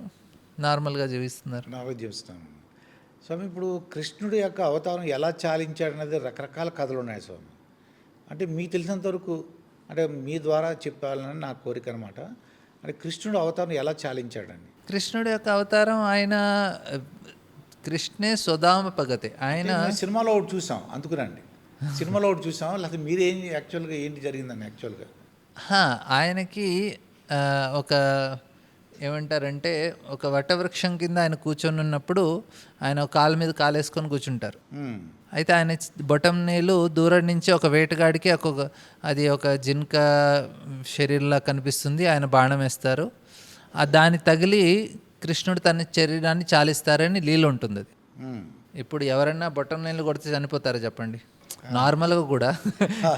నార్మల్గా జీవిస్తున్నారు. స్వామి, ఇప్పుడు కృష్ణుడి యొక్క అవతారం ఎలా చాలించాడు అనేది రకరకాల కథలు ఉన్నాయి స్వామి. అంటే మీకు తెలిసినంత వరకు, అంటే మీ ద్వారా చెప్పాలని నా కోరిక అనమాట. అంటే కృష్ణుడు అవతారం ఎలా చాలించాడండి? కృష్ణుడి యొక్క అవతారం ఆయన కృష్ణే స్వధామ పగతే. ఆయన సినిమాలో ఒకటి చూసాం, అందుకునండి సినిమాలో ఒకటి చూసాం. లేకపోతే మీరేం యాక్చువల్గా ఏంటి జరిగిందండి యాక్చువల్గా? ఆయనకి ఒక ఏమంటారంటే ఒక వటవృక్షం కింద ఆయన కూర్చొని ఉన్నప్పుడు ఆయన కాలు మీద కాలేసుకొని కూర్చుంటారు. అయితే ఆయన బొటం నీళ్ళు దూరం నుంచి ఒక వేటగాడికి అది ఒక జింక శరీరంలా కనిపిస్తుంది, ఆయన బాణం వేస్తారు, దాన్ని తగిలి కృష్ణుడు తన శరీరాన్ని చాలిస్తారని లీల ఉంటుంది. అది ఇప్పుడు ఎవరైనా బొట్టం నీళ్ళు కొడితే చనిపోతారా చెప్పండి? నార్మల్గా కూడా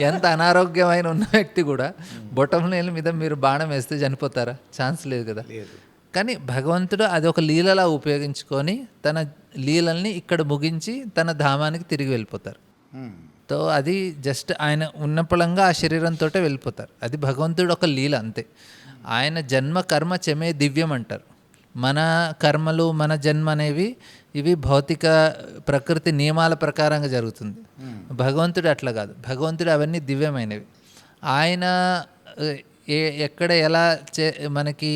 ఎంత అనారోగ్యమైన ఉన్న వ్యక్తి కూడా బొట్టం నీళ్ళ మీద మీరు బాణం వేస్తే చనిపోతారా? ఛాన్స్ లేదు కదా. కానీ భగవంతుడు అది ఒక లీలలా ఉపయోగించుకొని తన లీలల్ని ఇక్కడ ముగించి తన ధామానికి తిరిగి వెళ్ళిపోతారు. సో అది జస్ట్ ఆయన ఉన్నపళంగా ఆ శరీరంతో వెళ్ళిపోతారు. అది భగవంతుడు ఒక లీల అంతే. ఆయన జన్మ కర్మ చెమే దివ్యం అంటారు. మన కర్మలు మన జన్మ అనేవి ఇవి భౌతిక ప్రకృతి నియమాల ప్రకారంగా జరుగుతుంది. భగవంతుడు అట్లా కాదు, భగవంతుడు అవన్నీ దివ్యమైనవి. ఆయన ఎక్కడ ఎలా మనకి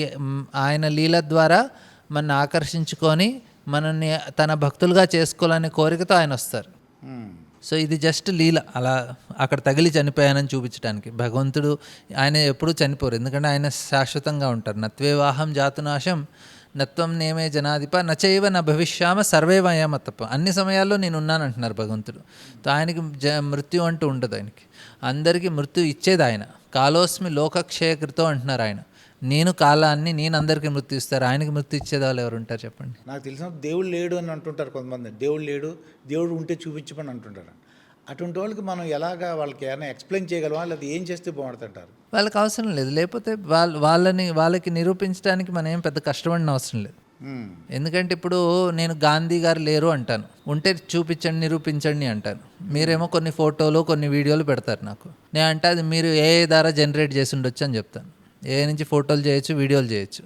ఆయన లీల ద్వారా మనని ఆకర్షించుకొని మనల్ని తన భక్తులుగా చేసుకోవాలనే కోరికతో ఆయన వస్తారు. సో ఇది జస్ట్ లీల, అలా అక్కడ తగిలి చనిపోయానని చూపించడానికి. భగవంతుడు ఆయన ఎప్పుడూ చనిపోరు, ఎందుకంటే ఆయన శాశ్వతంగా ఉంటారు. నత్వేవాహం జాతునాశం నత్వం నేమే జనాధిప నచైవ న భవిష్యామ సర్వే వయమ తప్ప. అన్ని సమయాల్లో నేను ఉన్నాను అంటున్నారు భగవంతుడు. ఆయనకి మృత్యు అంటూ ఉండదు. ఆయనకి అందరికీ మృత్యు ఇచ్చేది ఆయన. కాలోస్మి లోకక్షయకృతో అంటున్నారు ఆయన. నేను కాలాన్ని, నేను అందరికీ మృత్యు ఇస్తారు, ఆయనకి మృత్యు ఇచ్చేది వాళ్ళు ఎవరు ఉంటారు చెప్పండి? నాకు తెలిసిన దేవుడు లేడు అని అంటుంటారు కొంతమంది. దేవుడు లేడు, దేవుడు ఉంటే చూపించమని అంటుంటారు. అటువంటి వాళ్ళకి మనం ఎలాగా వాళ్ళకి ఏమైనా ఎక్స్ప్లెయిన్ చేయగలమా, లేదా ఏం చేస్తే బాగుంటుంటారు? వాళ్ళకి అవసరం లేదు, లేకపోతే వాళ్ళకి నిరూపించడానికి మనం ఏం పెద్ద కష్టపడిన అవసరం లేదు. ఎందుకంటే ఇప్పుడు నేను గాంధీ గారు లేరు అంటాను, ఉంటే చూపించండి నిరూపించండి అంటాను. మీరేమో కొన్ని ఫోటోలు కొన్ని వీడియోలు పెడతారు నాకు. నేను అంటే అది మీరు ఏ ద్వారా జనరేట్ చేసి ఉండొచ్చు అని చెప్తాను. ఏ నుంచి ఫోటోలు చేయొచ్చు, వీడియోలు చేయొచ్చు,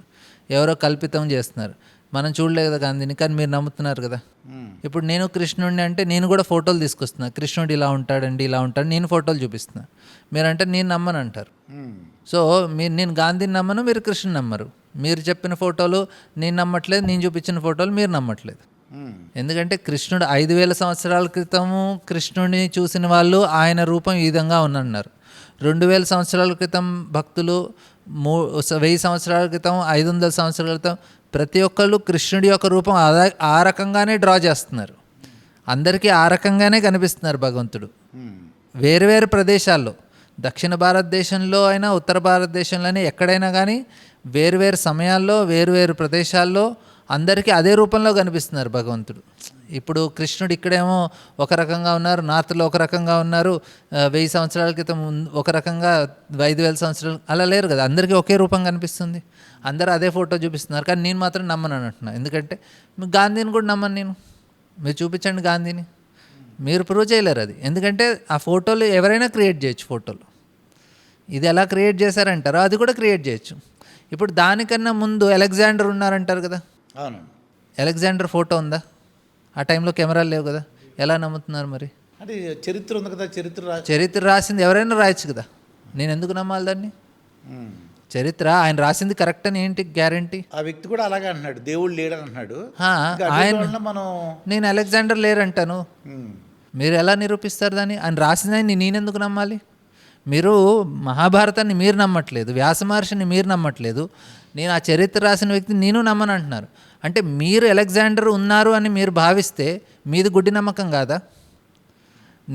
ఎవరో కల్పితం చేస్తున్నారు. మనం చూడలేదు కదా గాంధీని, కానీ మీరు నమ్ముతున్నారు కదా. మ్మ్. ఇప్పుడు నేను కృష్ణుడిని అంటే నేను కూడా ఫోటోలు తీసుకొస్తున్నా, కృష్ణుడు ఇలా ఉంటాడండి ఇలా ఉంటాడు, నేను ఫోటోలు చూపిస్తున్నా. మీరంటే నేను నమ్మను అంటారు. మ్మ్. సో నేను గాంధీని నమ్మను, మీరు కృష్ణుని నమ్మరు. మీరు చెప్పిన ఫోటోలు నేను నమ్మట్లేదు, నేను చూపించిన ఫోటోలు మీరు నమ్మట్లేదు. మ్మ్. ఎందుకంటే కృష్ణుడు 5,000 సంవత్సరాల క్రితము కృష్ణుడిని చూసిన వాళ్ళు ఆయన రూపం ఈ విధంగా ఉందన్నారు. 2,000 సంవత్సరాల క్రితం భక్తులు, 1000 సంవత్సరాల క్రితం, 500 సంవత్సరాల క్రితం ప్రతి ఒక్కళ్ళు కృష్ణుడి యొక్క రూపం ఆ రకంగానే డ్రా చేస్తున్నారు. అందరికీ ఆ రకంగానే కనిపిస్తున్నారు భగవంతుడు. మ్మ్. వేరు వేరు ప్రదేశాల్లో, దక్షిణ భారతదేశంలో అయినా ఉత్తర భారతదేశంలో అయినా ఎక్కడైనా కానీ వేరు సమయాల్లో వేరు ప్రదేశాల్లో అందరికీ అదే రూపంలో కనిపిస్తున్నారు భగవంతుడు. ఇప్పుడు కృష్ణుడు ఇక్కడేమో ఒక రకంగా ఉన్నారు, నార్త్లో ఒక రకంగా ఉన్నారు, 1000 సంవత్సరాల క్రితం ఒక రకంగా, 5,000 సంవత్సరాలు అలా లేరు కదా. అందరికీ ఒకే రూపం కనిపిస్తుంది, అందరూ అదే ఫోటో చూపిస్తున్నారు. కానీ నేను మాత్రం నమ్మను అంటున్నా. ఎందుకంటే గాంధీని కూడా నమ్మను నేను. మీరు చూపించండి గాంధీని, మీరు ప్రూవ్ చేయలేరు అది. ఎందుకంటే ఆ ఫోటోలు ఎవరైనా క్రియేట్ చేయొచ్చు. ఫోటోలు ఇది ఎలా క్రియేట్ చేశారంటారో అది కూడా క్రియేట్ చేయొచ్చు. ఇప్పుడు దానికన్నా ముందు అలెగ్జాండర్ ఉన్నారంటారు కదా. అవును. అలెగ్జాండర్ ఫోటో ఉందా? ఆ టైంలో కెమెరాలు లేవు కదా, ఎలా నమ్ముతున్నారు మరి? అంటే చరిత్ర ఉంది కదా, చరిత్ర రాసింది ఎవరైనా రాయొచ్చు కదా, నేను ఎందుకు నమ్మాలి దాన్ని? మ్మ్. చరిత్ర ఆయన రాసింది కరెక్ట్ అని ఏంటి గ్యారంటీ? ఆ వ్యక్తి కూడా అలాగే అంటున్నాడు, దేవుడు లేడని అంటున్నాడు. ఆయన మనం నేను అలెగ్జాండర్ లేరంటాను. మ్మ్. మీరు ఎలా నిరూపిస్తారు దాన్ని? ఆయన రాసిందని నేనెందుకు నమ్మాలి? మీరు మహాభారతాన్ని మీరు నమ్మట్లేదు, వ్యాస మహర్షిని మీరు నమ్మట్లేదు, నేను ఆ చరిత్ర రాసిన వ్యక్తిని నేను నమ్మను అంటున్నారు. అంటే మీరు అలెగ్జాండర్ ఉన్నారు అని మీరు భావిస్తే మీది గుడ్డి నమ్మకం కాదా?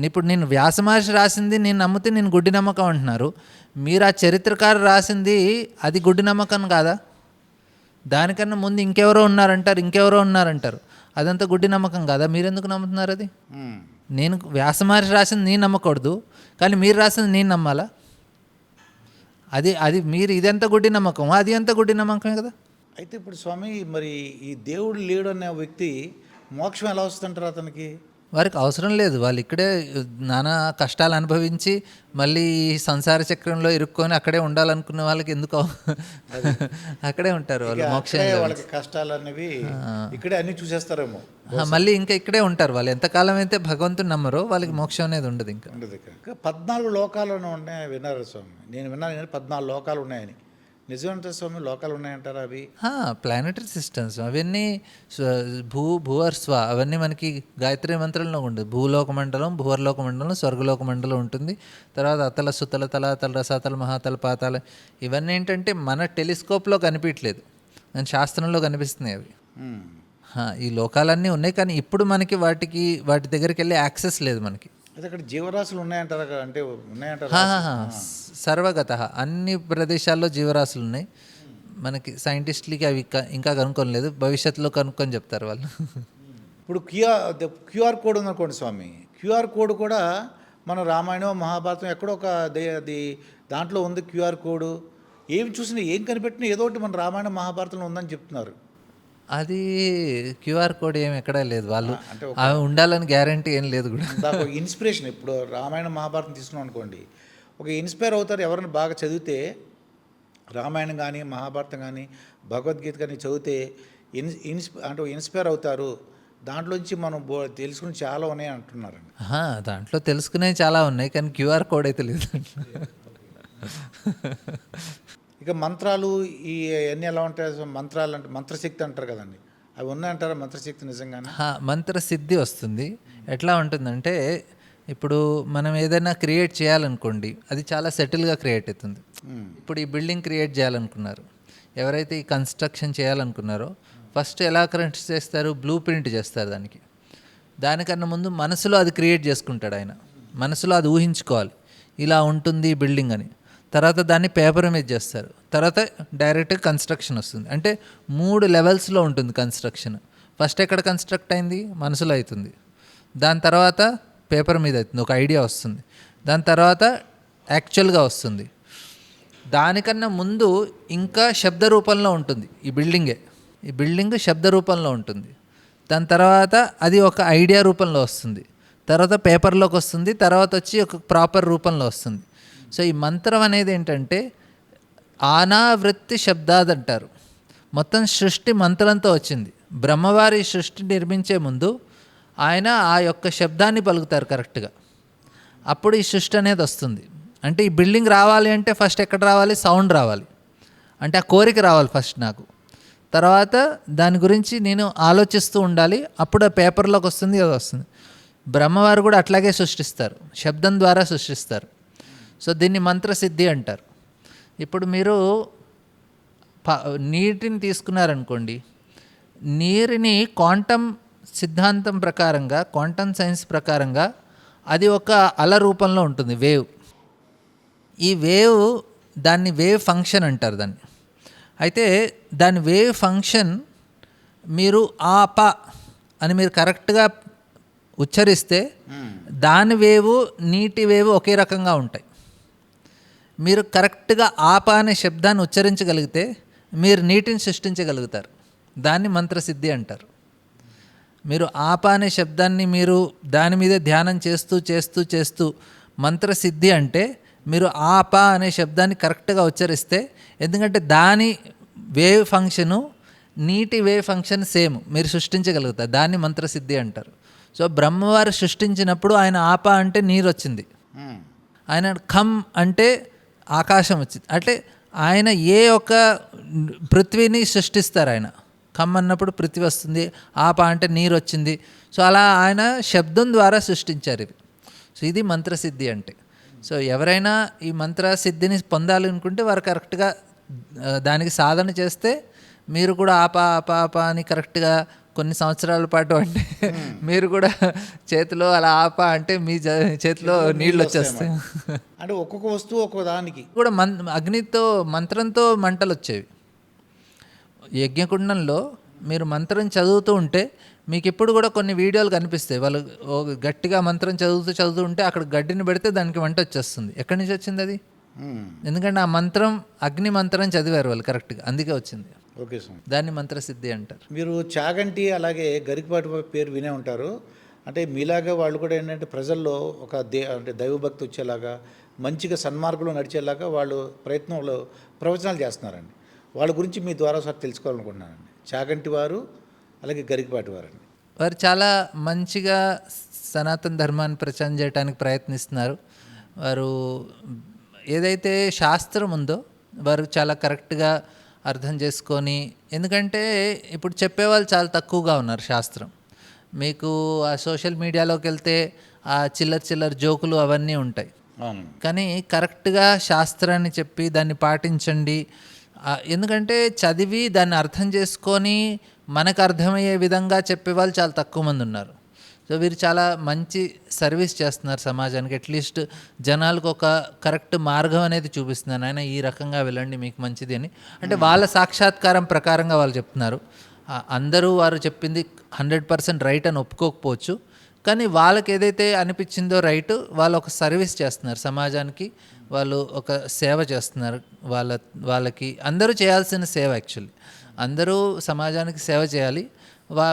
ఇప్పుడు నేను వ్యాస మహర్షి రాసింది నేను నమ్మితే నేను గుడ్డి నమ్మకం అంటున్నారు. మీరు ఆ చరిత్రకారు రాసింది అది గుడ్డి నమ్మకం కాదా? దానికన్నా ముందు ఇంకెవరో ఉన్నారంటారు, అదంతా గుడ్డి నమ్మకం కాదా? మీరెందుకు నమ్ముతున్నారు అది? మ్మ్. నేను వ్యాస మహర్షి రాసింది నేను నమ్మకూడదు, కానీ మీరు రాసింది నేను నమ్మాలా? అది మీరు ఇదంతా గుడ్డి నమ్మకం, అది అంతా గుడ్డి నమ్మకమే కదా. అయితే ఇప్పుడు స్వామి, మరి ఈ దేవుడు లేడు అనే వ్యక్తి మోక్షం ఎలా వస్తుంటారు అతనికి? వారికి అవసరం లేదు, వాళ్ళు ఇక్కడే నానా కష్టాలు అనుభవించి మళ్ళీ ఈ సంసార చక్రంలో ఇరుక్కొని అక్కడే ఉండాలనుకునే వాళ్ళకి ఎందుకు అక్కడే ఉంటారు వాళ్ళు. మోక్షం వాళ్ళకి కష్టాలు అనేవి ఇక్కడే అన్ని చూసేస్తారేమో, మళ్ళీ ఇంకా ఇక్కడే ఉంటారు వాళ్ళు. ఎంతకాలం అయితే భగవంతుని నమ్మరో వాళ్ళకి మోక్షం అనేది ఉండదు. ఇంకా ఉండదు. ఇంకా 14 లోకాలు ఉన్నాయి విన్నారు స్వామి, నేను విన్నాను కానీ 14 లోకాలు ఉన్నాయని. నిజమంటారు స్వామి, లోకాలు ఉన్నాయంటారా అవి? ప్లానెటరీ సిస్టమ్స్ అవన్నీ భూవర్స్వ అవన్నీ మనకి గాయత్రి మంత్రంలో ఉండదు. భూలోక మండలం, భూవర్లోక మండలం, స్వర్గలోక మండలం ఉంటుంది. తర్వాత అతల సుతల తలాతల రసాతల మహాతల పాతాల, ఇవన్నీ ఏంటంటే మన టెలిస్కోప్లో కనిపించలేదు, మన శాస్త్రంలో కనిపిస్తున్నాయి అవి. మ్మ్. ఈ లోకాలన్నీ ఉన్నాయి, కానీ ఇప్పుడు మనకి వాటి దగ్గరికి వెళ్ళే యాక్సెస్ లేదు మనకి. అయితే అక్కడ జీవరాశులు ఉన్నాయంటారా? అంటే ఉన్నాయంటారా? సర్వగత అన్ని ప్రదేశాల్లో జీవరాశులు ఉన్నాయి. మనకి సైంటిస్టులకి అవి ఇంకా కనుక్కోలేదు, భవిష్యత్తులో కనుక్కొని చెప్తారు వాళ్ళు. ఇప్పుడు క్యూఆర్ కోడ్ ఉందనుకోండి స్వామి, క్యూఆర్ కోడ్ కూడా మన రామాయణం మహాభారతం ఎక్కడో ఒక అది దాంట్లో ఉంది క్యూఆర్ కోడ్. ఏమి చూసినా ఏం కనిపెట్టినా ఏదో ఒకటి మన రామాయణం మహాభారతంలో ఉందని చెప్తున్నారు. అది క్యూఆర్ కోడ్ ఏమి ఎక్కడా లేదు, వాళ్ళు అవి ఉండాలని గ్యారంటీ ఏం లేదు కూడా. దానికి ఒక ఇన్స్పిరేషన్, ఇప్పుడు రామాయణం మహాభారతం తీసుకున్నాం అనుకోండి, ఒక ఇన్స్పైర్ అవుతారు. ఎవరైనా బాగా చదివితే రామాయణం కానీ మహాభారతం కానీ భగవద్గీత కానీ చదివితే అంటే ఇన్స్పైర్ అవుతారు. దాంట్లోంచి మనం తెలుసుకుని చాలా ఉన్నాయి అంటున్నారండి. దాంట్లో తెలుసుకునే చాలా ఉన్నాయి, కానీ క్యూఆర్ కోడ్ అయితే లేదు. ఇక మంత్రాలు ఈ అన్నీ ఎలా ఉంటాయి? మంత్రాలు అంటే మంత్రశక్తి అంటారు కదండి, అవి ఉన్నాయంటారా? మంత్రశక్తి నిజంగానే మంత్రసిద్ధి వస్తుంది. ఎట్లా ఉంటుందంటే ఇప్పుడు మనం ఏదైనా క్రియేట్ చేయాలనుకోండి, అది చాలా సెటిల్గా క్రియేట్ అవుతుంది. ఇప్పుడు ఈ బిల్డింగ్ క్రియేట్ చేయాలనుకున్నారు, ఎవరైతే ఈ కన్స్ట్రక్షన్ చేయాలనుకున్నారో ఫస్ట్ ఎలా క్రియేట్ చేస్తారు? బ్లూ ప్రింట్ చేస్తారు దానికి. దానికన్నా ముందు మనసులో అది క్రియేట్ చేసుకుంటాడు ఆయన, మనసులో అది ఊహించుకోవాలి ఇలా ఉంటుంది బిల్డింగ్ అని. తర్వాత దాన్ని పేపర్ మీద చేస్తారు, తర్వాత డైరెక్ట్గా కన్స్ట్రక్షన్ వస్తుంది. అంటే 3 లెవెల్స్లో ఉంటుంది కన్స్ట్రక్షన్. ఫస్ట్ ఎక్కడ కన్స్ట్రక్ట్ అయింది? మనసులో అవుతుంది. దాని తర్వాత పేపర్ మీద అవుతుంది, ఒక ఐడియా వస్తుంది. దాని తర్వాత యాక్చువల్గా వస్తుంది. దానికన్నా ముందు ఇంకా శబ్ద రూపంలో ఉంటుంది ఈ బిల్డింగ్ శబ్ద రూపంలో ఉంటుంది. దాని తర్వాత అది ఒక ఐడియా రూపంలో వస్తుంది, తర్వాత పేపర్లోకి వస్తుంది, తర్వాత వచ్చి ఒక ప్రాపర్ రూపంలో వస్తుంది. సో ఈ మంత్రం అనేది ఏంటంటే అనావృత్తి శబ్దాది అంటారు. మొత్తం సృష్టి మంత్రంతో వచ్చింది. బ్రహ్మవారి సృష్టి నిర్మించే ముందు ఆయన ఆ యొక్క శబ్దాన్ని పలుకుతారు కరెక్ట్గా, అప్పుడు ఈ సృష్టి అనేది వస్తుంది. అంటే ఈ బిల్డింగ్ రావాలి అంటే ఫస్ట్ ఎక్కడ రావాలి? సౌండ్ రావాలి, అంటే ఆ కోరిక రావాలి ఫస్ట్ నాకు. తర్వాత దాని గురించి నేను ఆలోచిస్తూ ఉండాలి, అప్పుడు ఆ పేపర్లోకి వస్తుంది, అది వస్తుంది. బ్రహ్మవారు కూడా అట్లాగే సృష్టిస్తారు, శబ్దం ద్వారా సృష్టిస్తారు. సో దీన్ని మంత్రసిద్ధి అంటారు. ఇప్పుడు మీరు నీటిని తీసుకున్నారనుకోండి, నీరుని క్వాంటమ్ సిద్ధాంతం ప్రకారంగా, క్వాంటమ్ సైన్స్ ప్రకారంగా అది ఒక అల రూపంలో ఉంటుంది, వేవ్. ఈ వేవ్, దాన్ని వేవ్ ఫంక్షన్ అంటారు దాన్ని. అయితే దాని వేవ్ ఫంక్షన్ మీరు ఆప అని మీరు కరెక్ట్గా ఉచ్చరిస్తే దాని వేవు నీటి వేవు ఒకే రకంగా ఉంటాయి. మీరు కరెక్ట్గా ఆప అనే శబ్దాన్ని ఉచ్చరించగలిగితే మీరు నీటిని సృష్టించగలుగుతారు. దాన్ని మంత్రసిద్ధి అంటారు. మీరు ఆప అనే శబ్దాన్ని మీరు దాని మీద ధ్యానం చేస్తూ చేస్తూ చేస్తూ మంత్రసిద్ధి అంటే మీరు ఆప అనే శబ్దాన్ని కరెక్ట్గా ఉచ్చరిస్తే, ఎందుకంటే దాని వేవ్ ఫంక్షను నీటి వేవ్ ఫంక్షన్ సేమ్, మీరు సృష్టించగలుగుతారు. దాన్ని మంత్రసిద్ధి అంటారు. సో బ్రహ్మవారు సృష్టించినప్పుడు ఆయన ఆప అంటే నీరు వచ్చింది, ఆయన ఖమ్ అంటే ఆకాశం వచ్చింది. అంటే ఆయన ఏ ఒక్క పృథ్వీని సృష్టిస్తారు. ఆయన ఖమ్ అన్నప్పుడు పృథ్వీ వస్తుంది, ఆప అంటే నీరు వచ్చింది. సో అలా ఆయన శబ్దం ద్వారా సృష్టించారు ఇవి. సో ఇది మంత్రసిద్ధి అంటే. సో ఎవరైనా ఈ మంత్రసిద్ధిని పొందాలనుకుంటే వారు కరెక్ట్గా దానికి సాధన చేస్తే మీరు కూడా ఆప ఆప ఆప అని కరెక్ట్గా కొన్ని సంవత్సరాల పాటు అంటే మీరు కూడా చేతిలో అలా ఆప అంటే మీ చేతిలో నీళ్ళు వచ్చేస్తాయి. అంటే ఒక్కొక్క వస్తువు ఒక్కొక్క దానికి కూడా అగ్నితో మంత్రంతో మంటలు వచ్చేవి. యజ్ఞకుండంలో మీరు మంత్రం చదువుతూ ఉంటే మీకు ఇప్పుడు కూడా కొన్ని వీడియోలు కనిపిస్తాయి. వాళ్ళు గట్టిగా మంత్రం చదువుతూ ఉంటే అక్కడ గడ్డిని పెడితే దానికి వంట వచ్చేస్తుంది. ఎక్కడి నుంచి వచ్చింది అది? ఎందుకంటే ఆ మంత్రం అగ్ని మంత్రం చదివారు వాళ్ళు కరెక్ట్గా, అందుకే వచ్చింది. ఓకే సార్, దాన్ని మంత్రసిద్ధి అంటారు. మీరు చాగంటి అలాగే గరికపాటి పేరు వినే ఉంటారు. అంటే మీలాగా వాళ్ళు కూడా ఏంటంటే ప్రజల్లో ఒక అంటే దైవభక్తి వచ్చేలాగా, మంచిగా సన్మార్గంలో నడిచేలాగా వాళ్ళు ప్రయత్నంలో ప్రవచనాలు చేస్తున్నారండి. వాళ్ళ గురించి మీ ద్వారా సార్ తెలుసుకోవాలనుకుంటున్నానండి. చాగంటి వారు అలాగే గరికపాటి వారండి. వారు చాలా మంచిగా సనాతన ధర్మాన్ని ప్రచారం చేయడానికి ప్రయత్నిస్తున్నారు. వారు ఏదైతే శాస్త్రం ఉందో వారు చాలా కరెక్ట్గా అర్థం చేసుకొని, ఎందుకంటే ఇప్పుడు చెప్పేవాళ్ళు చాలా తక్కువగా ఉన్నారు శాస్త్రం. మీకు ఆ సోషల్ మీడియాలోకి వెళ్తే ఆ చిల్లర జోకులు అవన్నీ ఉంటాయి. కానీ కరెక్ట్గా శాస్త్రాన్ని చెప్పి దాన్ని పాటించండి. ఎందుకంటే చదివి దాన్ని అర్థం చేసుకొని మనకు అర్థమయ్యే విధంగా చెప్పేవాళ్ళు చాలా తక్కువ మంది ఉన్నారు. సో వీరు చాలా మంచి సర్వీస్ చేస్తున్నారు సమాజానికి. అట్లీస్ట్ జనాలకు ఒక కరెక్ట్ మార్గం అనేది చూపిస్తున్నారు. ఆయన ఈ రకంగా వెళ్ళండి మీకు మంచిది అని. అంటే వాళ్ళ సాక్షాత్కారం ప్రకారంగా వాళ్ళు చెప్తున్నారు. అందరూ వారు చెప్పింది 100% రైట్ అని ఒప్పుకోకపోవచ్చు, కానీ వాళ్ళకి ఏదైతే అనిపించిందో రైట్, వాళ్ళు ఒక సర్వీస్ చేస్తున్నారు సమాజానికి. వాళ్ళు ఒక సేవ చేస్తున్నారు. వాళ్ళకి అందరూ చేయాల్సిన సేవ. యాక్చువల్లీ అందరూ సమాజానికి సేవ చేయాలి.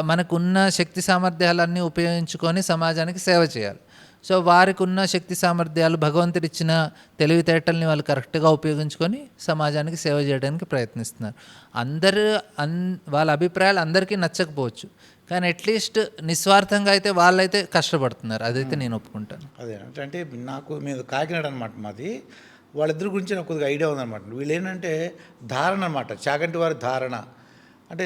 మనకున్న శక్తి సామర్థ్యాలన్నీ ఉపయోగించుకొని సమాజానికి సేవ చేయాలి. సో వారికి ఉన్న శక్తి సామర్థ్యాలు, భగవంతుడిచ్చిన తెలివితేటల్ని వాళ్ళు కరెక్ట్గా ఉపయోగించుకొని సమాజానికి సేవ చేయడానికి ప్రయత్నిస్తున్నారు. వాళ్ళ అభిప్రాయాలు అందరికీ నచ్చకపోవచ్చు, కానీ అట్లీస్ట్ నిస్వార్థంగా అయితే వాళ్ళైతే కష్టపడుతున్నారు. అదైతే నేను ఒప్పుకుంటాను. అదే అంటే నాకు మీద కాకినాడ అనమాట మాది. వాళ్ళిద్దరి గురించి నాకు కొద్దిగా ఐడియా ఉందన్నమాట. వీళ్ళు ఏంటంటే ధారణ అనమాట, చాగంటి వారి ధారణ అంటే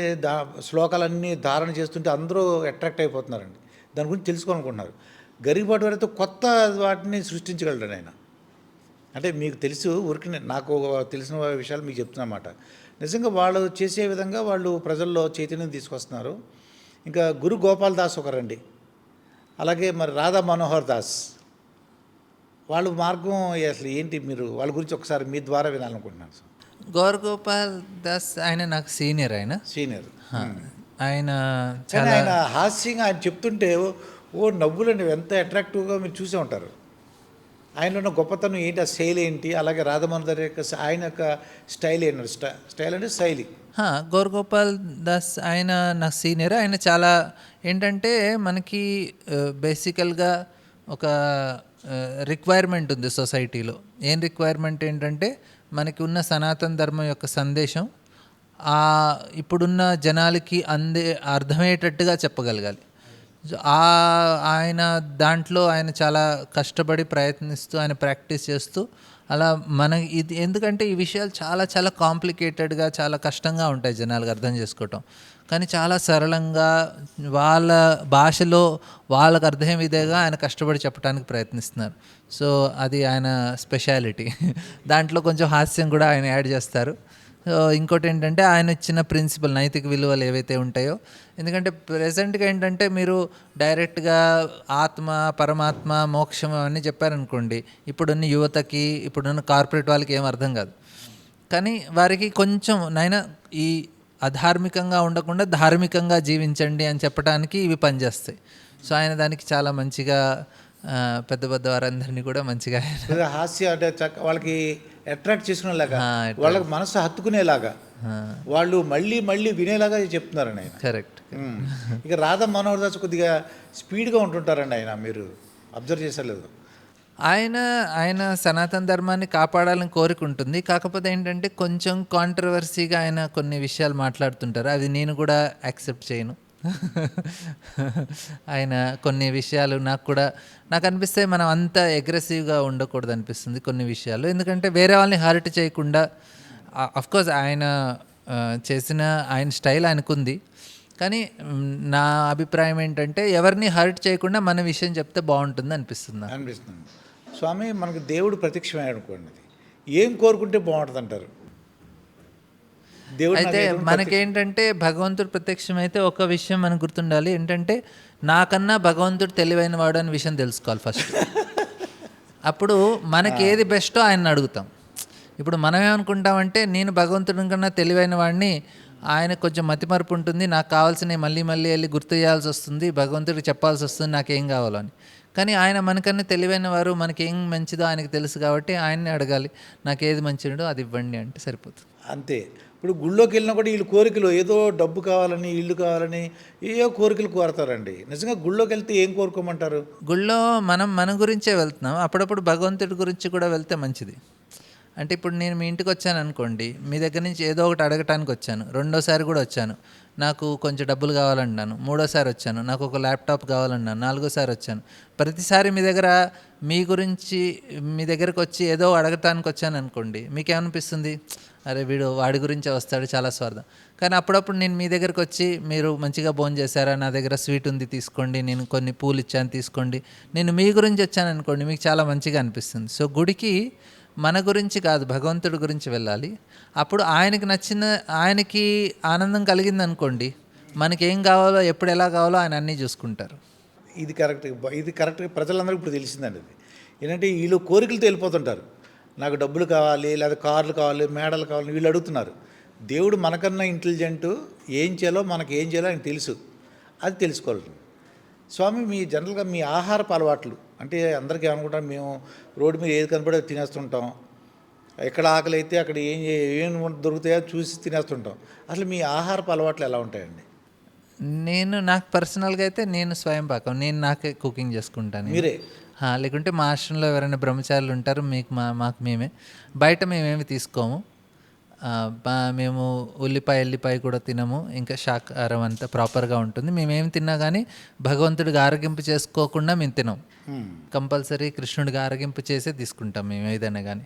శ్లోకాలన్నీ ధారణ చేస్తుంటే అందరూ అట్రాక్ట్ అయిపోతున్నారండి, దాని గురించి తెలుసుకోవాలనుకుంటున్నారు. గరికపాటి వారితో కొత్త వాటిని సృష్టించగలరు ఆయన. అంటే మీకు తెలుసు, ఊరికి నాకు తెలిసిన విషయాలు మీకు చెప్తున్నమాట. నిజంగా వాళ్ళు చేసే విధంగా వాళ్ళు ప్రజల్లో చైతన్యం తీసుకొస్తున్నారు. ఇంకా గురు గోపాల్ దాస్ ఒకరండి, అలాగే మరి రాధా మనోహర్ దాస్, వాళ్ళ మార్గం అసలు ఏంటి, మీరు వాళ్ళ గురించి ఒకసారి మీ ద్వారా వినాలనుకుంటున్నాను సార్. గోపాల్ దాస్ ఆయన నాకు సీనియర్. ఆయన ఆయన హాస్యంగా ఆయన చెప్తుంటే నవ్వులండి ఎంత అట్రాక్టివ్గా మీరు చూసే ఉంటారు. ఆయనలో ఉన్న గొప్పతనం ఏంటి, ఆ శైలి ఏంటి, అలాగే రాధమోహన్ యొక్క ఆయన యొక్క స్టైల్ ఏంటి, స్టైల్ అంటే శైలి. గోపాల్ దాస్ ఆయన నాకు సీనియర్. ఆయన చాలా ఏంటంటే మనకి బేసికల్గా ఒక రిక్వైర్మెంట్ ఉంది సొసైటీలో. ఏం రిక్వైర్మెంట్ ఏంటంటే మనకి ఉన్న సనాతన ధర్మం యొక్క సందేశం ఇప్పుడున్న జనాలకి అర్థమయ్యేటట్టుగా చెప్పగలగాలి. సో, ఆయన దాంట్లో ఆయన చాలా కష్టపడి ప్రయత్నిస్తూ ఆయన ప్రాక్టీస్ చేస్తూ అలా ఇది ఎందుకంటే ఈ విషయాలు చాలా చాలా కాంప్లికేటెడ్గా చాలా కష్టంగా ఉంటాయి జనాలకు అర్థం చేసుకోవటం. కానీ చాలా సరళంగా వాళ్ళ భాషలో వాళ్ళకు అర్థమయ్యే విధంగా ఆయన కష్టపడి చెప్పడానికి ప్రయత్నిస్తున్నారు. సో అది ఆయన స్పెషాలిటీ. దాంట్లో కొంచెం హాస్యం కూడా ఆయన యాడ్ చేస్తారు. సో ఇంకోటి ఏంటంటే ఆయన ఇచ్చిన ప్రిన్సిపల్ నైతిక విలువలు ఏవైతే ఉంటాయో, ఎందుకంటే ప్రెసెంట్గా ఏంటంటే మీరు డైరెక్ట్గా ఆత్మ, పరమాత్మ, మోక్షం అవన్నీ చెప్పారనుకోండి, ఇప్పుడున్న యువతకి, ఇప్పుడున్న కార్పొరేట్ వాళ్ళకి ఏం అర్థం కాదు. కానీ వారికి కొంచెం నైనా ఈ అధార్మికంగా ఉండకుండా ధార్మికంగా జీవించండి అని చెప్పడానికి ఇవి పనిచేస్తాయి. సో ఆయన దానికి చాలా మంచిగా పెద్ద పెద్ద వారందరినీ కూడా మంచిగా హాస్య అంటే వాళ్ళకి అట్రాక్ట్ చేసుకునేలాగా, వాళ్ళకి మనసు హత్తుకునేలాగా, వాళ్ళు మళ్ళీ మళ్ళీ వినేలాగా చెప్తున్నారండి ఆయన. కరెక్ట్. ఇక రాధా మనోహర్ దాస్ కొద్దిగా స్పీడ్గా ఉంటుంటారండి ఆయన, మీరు అబ్జర్వ్ చేసలేదు? ఆయన సనాతన ధర్మాన్ని కాపాడాలని కోరిక ఉంటుంది. కాకపోతే ఏంటంటే కొంచెం కాంట్రవర్సీగా ఆయన కొన్ని విషయాలు మాట్లాడుతుంటారు. అది నేను కూడా యాక్సెప్ట్ చేయను. ఆయన కొన్ని విషయాలు నాకు అనిపిస్తే మనం అంత అగ్రెసివ్గా ఉండకూడదు అనిపిస్తుంది కొన్ని విషయాలు. ఎందుకంటే వేరే వాళ్ళని హర్ట్ చేయకుండా, అఫ్కోర్స్ ఆయన చేసిన ఆయన స్టైల్ ఆయనకుంది. కానీ నా అభిప్రాయం ఏంటంటే ఎవరిని హర్ట్ చేయకుండా మన విషయం చెప్తే బాగుంటుంది అనిపిస్తుంది. స్వామి, మనకు దేవుడు ప్రత్యక్షమయ్యాడు అనుకోండి, ఏం కోరుకుంటే బాగుంటుంది అంటారు? అయితే మనకేంటంటే భగవంతుడు ప్రత్యక్షమైతే ఒక విషయం మనకు గుర్తుండాలి ఏంటంటే, నాకన్నా భగవంతుడు తెలివైన వాడు అనే విషయం తెలుసుకోవాలి ఫస్ట్. అప్పుడు మనకి ఏది బెస్టో ఆయన అడుగుతాం. ఇప్పుడు మనం ఏమనుకుంటామంటే, నేను భగవంతుడి కన్నా తెలివైన వాడిని, ఆయన కొంచెం మతిమరుపు ఉంటుంది, నాకు కావాల్సినవి మళ్ళీ మళ్ళీ వెళ్ళి గుర్తు చేయాల్సి వస్తుంది, భగవంతుడికి చెప్పాల్సి వస్తుంది నాకేం కావాలో అని. కానీ ఆయన మనకన్నా తెలివైన వారు, మనకేం మంచిదో ఆయనకు తెలుసు కాబట్టి ఆయన్ని అడగాలి, నాకేది మంచిదో అది ఇవ్వండి అంటే సరిపోతుంది. అంతే. ఇప్పుడు గుళ్ళోకి వెళ్ళినా కూడా వీళ్ళు కోరికలు, ఏదో డబ్బు కావాలని, ఇల్లు కావాలని, ఏవో కోరికలు కోరతారండి. నిజంగా గుళ్ళోకి వెళ్తే ఏం కోరుకోమంటారు? గుళ్ళో మన గురించే వెళ్తున్నాం, అప్పుడప్పుడు భగవంతుడి గురించి కూడా వెళ్తే మంచిది. అంటే ఇప్పుడు నేను మీ ఇంటికి వచ్చాను అనుకోండి, మీ దగ్గర నుంచి ఏదో ఒకటి అడగటానికి వచ్చాను, రెండోసారి కూడా వచ్చాను, నాకు కొంచెం డబ్బులు కావాలన్నాను, మూడోసారి వచ్చాను, నాకు ఒక ల్యాప్టాప్ కావాలన్నాను, నాలుగోసారి వచ్చాను. ప్రతిసారి మీ దగ్గరకు వచ్చి ఏదో అడగటానికి వచ్చాను అనుకోండి, మీకేమనిపిస్తుంది? అరే వాడి గురించే వస్తాడు, చాలా స్వార్థం. కానీ అప్పుడప్పుడు నేను మీ దగ్గరకు వచ్చి, మీరు మంచిగా భోజనం చేశారా, నా దగ్గర స్వీట్ ఉంది తీసుకోండి, నేను కొన్ని పూలు ఇచ్చాను తీసుకోండి, నేను మీ గురించి వచ్చాను అనుకోండి, మీకు చాలా మంచిగా అనిపిస్తుంది. సో గుడికి మన గురించి కాదు, భగవంతుడి గురించి వెళ్ళాలి. అప్పుడు ఆయనకి ఆనందం కలిగింది అనుకోండి, మనకేం కావాలో, ఎప్పుడు ఎలా కావాలో ఆయన అన్నీ చూసుకుంటారు. ఇది కరెక్ట్గా ప్రజలందరికీ ఇప్పుడు తెలిసిందండి. ఇది ఏంటంటే వీళ్ళు కోరికలతో వెళ్ళిపోతుంటారు, నాకు డబ్బులు కావాలి, లేదా కార్లు కావాలి, మేడలు కావాలి, వీళ్ళు అడుగుతున్నారు. దేవుడు మనకన్నా ఇంటెలిజెంట్, ఏం చేయాలో మనకి ఏం చేయాలో ఆయన తెలుసు, అది తెలుసుకోవాలి. స్వామి, మీ జనరల్గా మీ ఆహారపు అలవాట్లు అంటే అందరికీ ఏమనుకుంటాం, మేము రోడ్డు మీద ఏది కనపడే తినేస్తుంటాం, ఎక్కడ ఆకలి అయితే అక్కడ ఏం దొరుకుతాయో చూసి తినేస్తుంటాం. అసలు మీ ఆహారపు అలవాట్లు ఎలా ఉంటాయండి? నాకు పర్సనల్గా అయితే నేను స్వయం పాకం, నేను నాకే కుకింగ్ చేసుకుంటాను. మీరే? లేకుంటే మా ఆశ్రమంలో ఎవరైనా బ్రహ్మచారులు ఉంటారు, మాకు మేమే. బయట మేమేమి తీసుకోము. మేము ఎల్లిపాయ కూడా తినము, ఇంకా శాకాహారం అంతా ప్రాపర్గా ఉంటుంది. మేమేమి తిన్నా కానీ భగవంతుడికి ఆరగింపు చేసుకోకుండా మేము తినాం. కంపల్సరీ కృష్ణుడికి ఆరగింపు చేసే తీసుకుంటాం మేము ఏదైనా కానీ.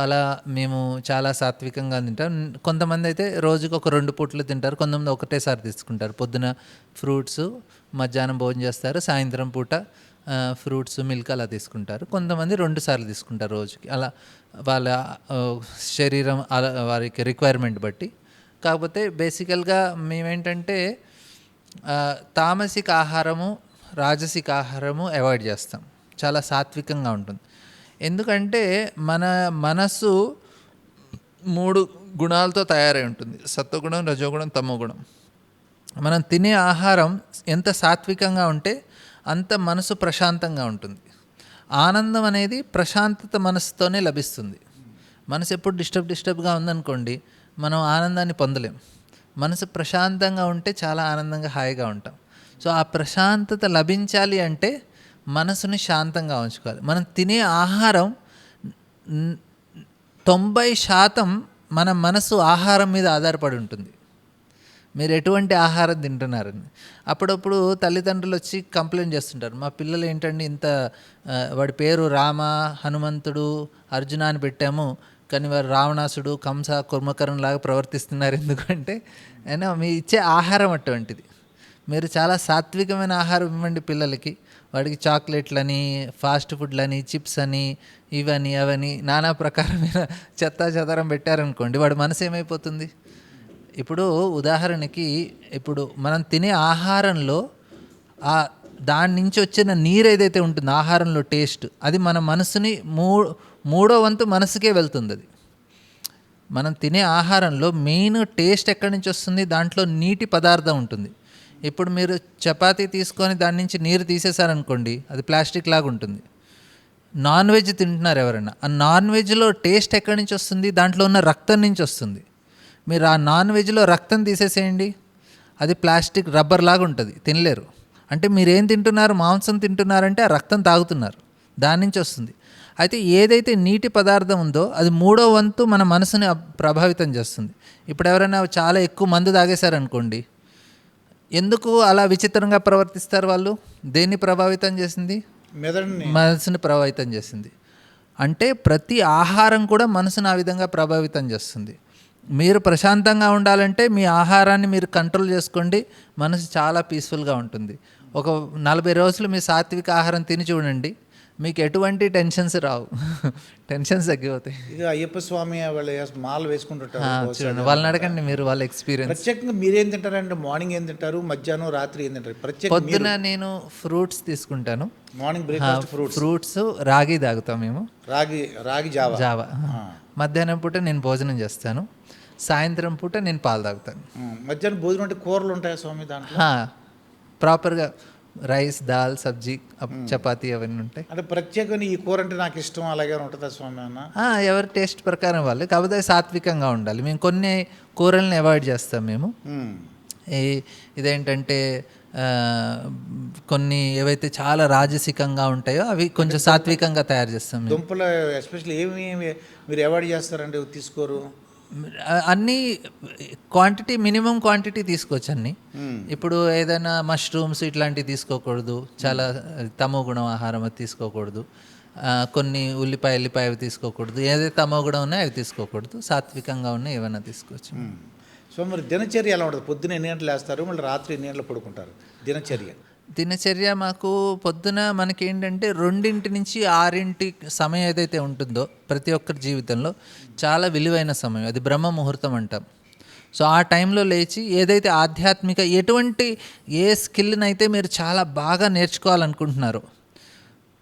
అలా మేము చాలా సాత్వికంగా తింటాం. కొంతమంది అయితే రోజుకు ఒక 2 పూటలు తింటారు, కొంతమంది ఒకటేసారి తీసుకుంటారు. పొద్దున ఫ్రూట్స్, మధ్యాహ్నం భోజనం చేస్తారు, సాయంత్రం పూట ఫ్రూట్స్, మిల్క్ అలా తీసుకుంటారు. కొంతమంది 2 సార్లు తీసుకుంటారు రోజుకి, అలా వాళ్ళ శరీరం వారికి రిక్వైర్మెంట్ బట్టి. కాకపోతే బేసికల్గా మేమేంటంటే తామసిక ఆహారము, రాజసిక ఆహారము అవాయిడ్ చేస్తాం, చాలా సాత్వికంగా ఉంటుంది. ఎందుకంటే మన మనసు 3 గుణాలతో తయారై ఉంటుంది, సత్వగుణం, రజోగుణం, తమోగుణం. మనం తినే ఆహారం ఎంత సాత్వికంగా ఉంటే అంత మనసు ప్రశాంతంగా ఉంటుంది. ఆనందం అనేది ప్రశాంతత మనసుతోనే లభిస్తుంది. మనసు ఎప్పుడు డిస్టర్బ్గా ఉందనుకోండి, మనం ఆనందాన్ని పొందలేం. మనసు ప్రశాంతంగా ఉంటే చాలా ఆనందంగా హాయిగా ఉంటాం. సో ఆ ప్రశాంతత లభించాలి అంటే మనసుని శాంతంగా ఉంచుకోవాలి. మనం తినే ఆహారం 90% మన మనసు ఆహారం మీద ఆధారపడి ఉంటుంది. మీరు ఎటువంటి ఆహారం తింటున్నారని. అప్పుడప్పుడు తల్లిదండ్రులు వచ్చి కంప్లైంట్ చేస్తుంటారు, మా పిల్లలు ఏంటండి ఇంత వాడి పేరు రామ, హనుమంతుడు, అర్జున అని పెట్టాము, కానీ వారు రావణాసుడు, కంస, కుర్మకరణ్ లాగా ప్రవర్తిస్తున్నారు ఎందుకంటే అయినా మీ ఇచ్చే ఆహారం అటువంటిది. మీరు చాలా సాత్వికమైన ఆహారం ఇవ్వండి పిల్లలకి. వాడికి చాక్లెట్లని, ఫాస్ట్ ఫుడ్లని, చిప్స్ అని, ఇవని అవని నానా ప్రకారమైన చెత్తా చెదారం పెట్టారనుకోండి, వాడి మనసు ఏమైపోతుంది? ఇప్పుడు ఉదాహరణకి ఇప్పుడు మనం తినే ఆహారంలో దాని నుంచి వచ్చిన నీరు ఏదైతే ఉంటుందో ఆహారంలో టేస్ట్, అది మన మనసుని మూడో వంతు మనసుకే వెళ్తుంది. అది మనం తినే ఆహారంలో మెయిన్ టేస్ట్ ఎక్కడి నుంచి వస్తుంది? దాంట్లో నీటి పదార్థం ఉంటుంది. ఇప్పుడు మీరు చపాతీ తీసుకొని దాని నుంచి నీరు తీసేశారనుకోండి, అది ప్లాస్టిక్ లాగా ఉంటుంది. నాన్ వెజ్ తింటున్నారు ఎవరైనా, ఆ నాన్ వెజ్లో టేస్ట్ ఎక్కడి నుంచి వస్తుంది? దాంట్లో ఉన్న రక్తం నుంచి వస్తుంది. మీరు ఆ నాన్ వెజ్లో రక్తం తీసేసేయండి, అది ప్లాస్టిక్ రబ్బర్ లాగా ఉంటుంది, తినలేరు. అంటే మీరేం తింటున్నారు? మాంసం తింటున్నారంటే ఆ రక్తం తాగుతున్నారు, దాని నుంచి వస్తుంది. అయితే ఏదైతే నీటి పదార్థం ఉందో అది మూడో వంతు మన మనసుని ప్రభావితం చేస్తుంది. ఇప్పుడు ఎవరైనా చాలా ఎక్కువ మందు తాగేశారనుకోండి, ఎందుకు అలా విచిత్రంగా ప్రవర్తిస్తారు వాళ్ళు? దేన్ని ప్రభావితం చేసింది? మెదడుని, మనసుని ప్రభావితం చేసింది. అంటే ప్రతి ఆహారం కూడా మనసును ఆ విధంగా ప్రభావితం చేస్తుంది. మీరు ప్రశాంతంగా ఉండాలంటే మీ ఆహారాన్ని మీరు కంట్రోల్ చేసుకోండి, మనసు చాలా పీస్ఫుల్గా ఉంటుంది. ఒక 40 రోజులు మీ సాత్విక ఆహారం తిని చూడండి, మీకు ఎటువంటి టెన్షన్స్ రావు. టెన్షన్స్ తగ్గిపోతాయి. ఇక అయ్యప్ప స్వామి వాళ్ళు మాల వేసుకుంటుంటారు. చూడండి, వాళ్ళని అడగండి, మీరు వాళ్ళ ఎక్స్పీరియన్స్. ప్రత్యేకంగా మీరేం తింటారంటే మార్నింగ్ ఏం తింటారు, మధ్యాహ్నం రాత్రి ఏం తింటారు? ప్రత్యేకంగా పొద్దున నేను ఫ్రూట్స్ తీసుకుంటాను. మార్నింగ్ బ్రేక్ఫాస్ట్ ఫ్రూట్స్, రాగి తాగుతాం మేము, రాగి జావా. మధ్యాహ్నం పూట నేను భోజనం చేస్తాను, సాయంత్రం పూట నేను పాలు తాగుతాను. మధ్యాహ్నం భోజనం అంటే కూరలు ఉంటాయా స్వామి దాంట్లో? ప్రాపర్గా రైస్, దాల్, సబ్జీ, చపాతీ అవన్నీ ఉంటాయి. అంటే ప్రత్యేకంగా ఈ కూర అంటే నాకు ఇష్టం అలాగే ఉంటుందా స్వామి అన్న? ఎవరి టేస్ట్ ప్రకారం వాళ్ళు, కాకపోతే సాత్వికంగా ఉండాలి. మేము కొన్ని కూరల్ని అవాయిడ్ చేస్తాం మేము. ఇదేంటంటే కొన్ని ఏవైతే చాలా రాజసికంగా ఉంటాయో అవి కొంచెం సాత్వికంగా తయారు చేస్తాం. దుంపలు ఎస్పెషల్లీ ఏమి మీరు అవాయిడ్ చేస్తారండి, తీసుకోరు? అన్నీ క్వాంటిటీ, మినిమం క్వాంటిటీ తీసుకోవచ్చు అన్నీ. ఇప్పుడు ఏదైనా మష్రూమ్స్ ఇట్లాంటివి తీసుకోకూడదు, చాలా తమో గుణం ఆహారం అది తీసుకోకూడదు. కొన్ని ఎల్లిపాయ అవి తీసుకోకూడదు. ఏదైతే తమో గుణం ఉన్నాయో అవి తీసుకోకూడదు. సాత్వికంగా ఉన్నాయి ఏమైనా తీసుకోవచ్చు. సో మరి దినచర్య ఎలా ఉంటుంది? పొద్దున ఎన్ని గంటలు వేస్తారు, మళ్ళీ రాత్రి ఎన్ని గంటలు పడుకుంటారు? దినచర్య మాకు పొద్దున మనకేంటంటే 2 నుంచి 6 సమయం ఏదైతే ఉంటుందో ప్రతి ఒక్కరి జీవితంలో చాలా విలువైన సమయం, అది బ్రహ్మ ముహూర్తం అంటాం. సో ఆ టైంలో లేచి ఏదైతే ఆధ్యాత్మిక ఏ స్కిల్ని అయితే మీరు చాలా బాగా నేర్చుకోవాలనుకుంటున్నారో,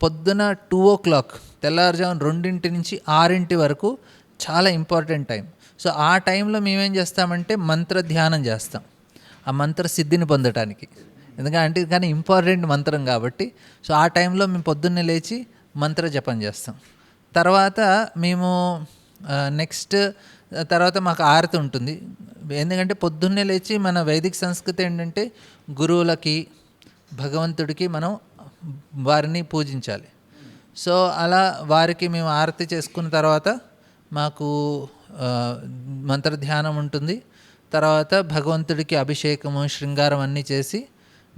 పొద్దున 2 o'clock తెల్లారుజామున 2 నుంచి 6 వరకు చాలా ఇంపార్టెంట్ టైం. సో ఆ టైంలో మేమేం చేస్తామంటే మంత్ర ధ్యానం చేస్తాం, ఆ మంత్ర సిద్ధిని పొందటానికి. ఎందుకంటే కానీ ఇంపార్టెంట్ మంత్రం కాబట్టి. సో ఆ టైంలో మేము పొద్దున్నే లేచి మంత్ర జపం చేస్తాం. తర్వాత మేము తర్వాత మాకు ఆరతి ఉంటుంది. ఎందుకంటే పొద్దున్నే లేచి మన వైదిక సంస్కృతి ఏంటంటే గురువులకి, భగవంతుడికి మనం వారిని పూజించాలి. సో అలా వారికి మేము ఆరతి చేసుకున్న తర్వాత మాకు మంత్రధ్యానం ఉంటుంది. తర్వాత భగవంతుడికి అభిషేకము, శృంగారం అన్నీ చేసి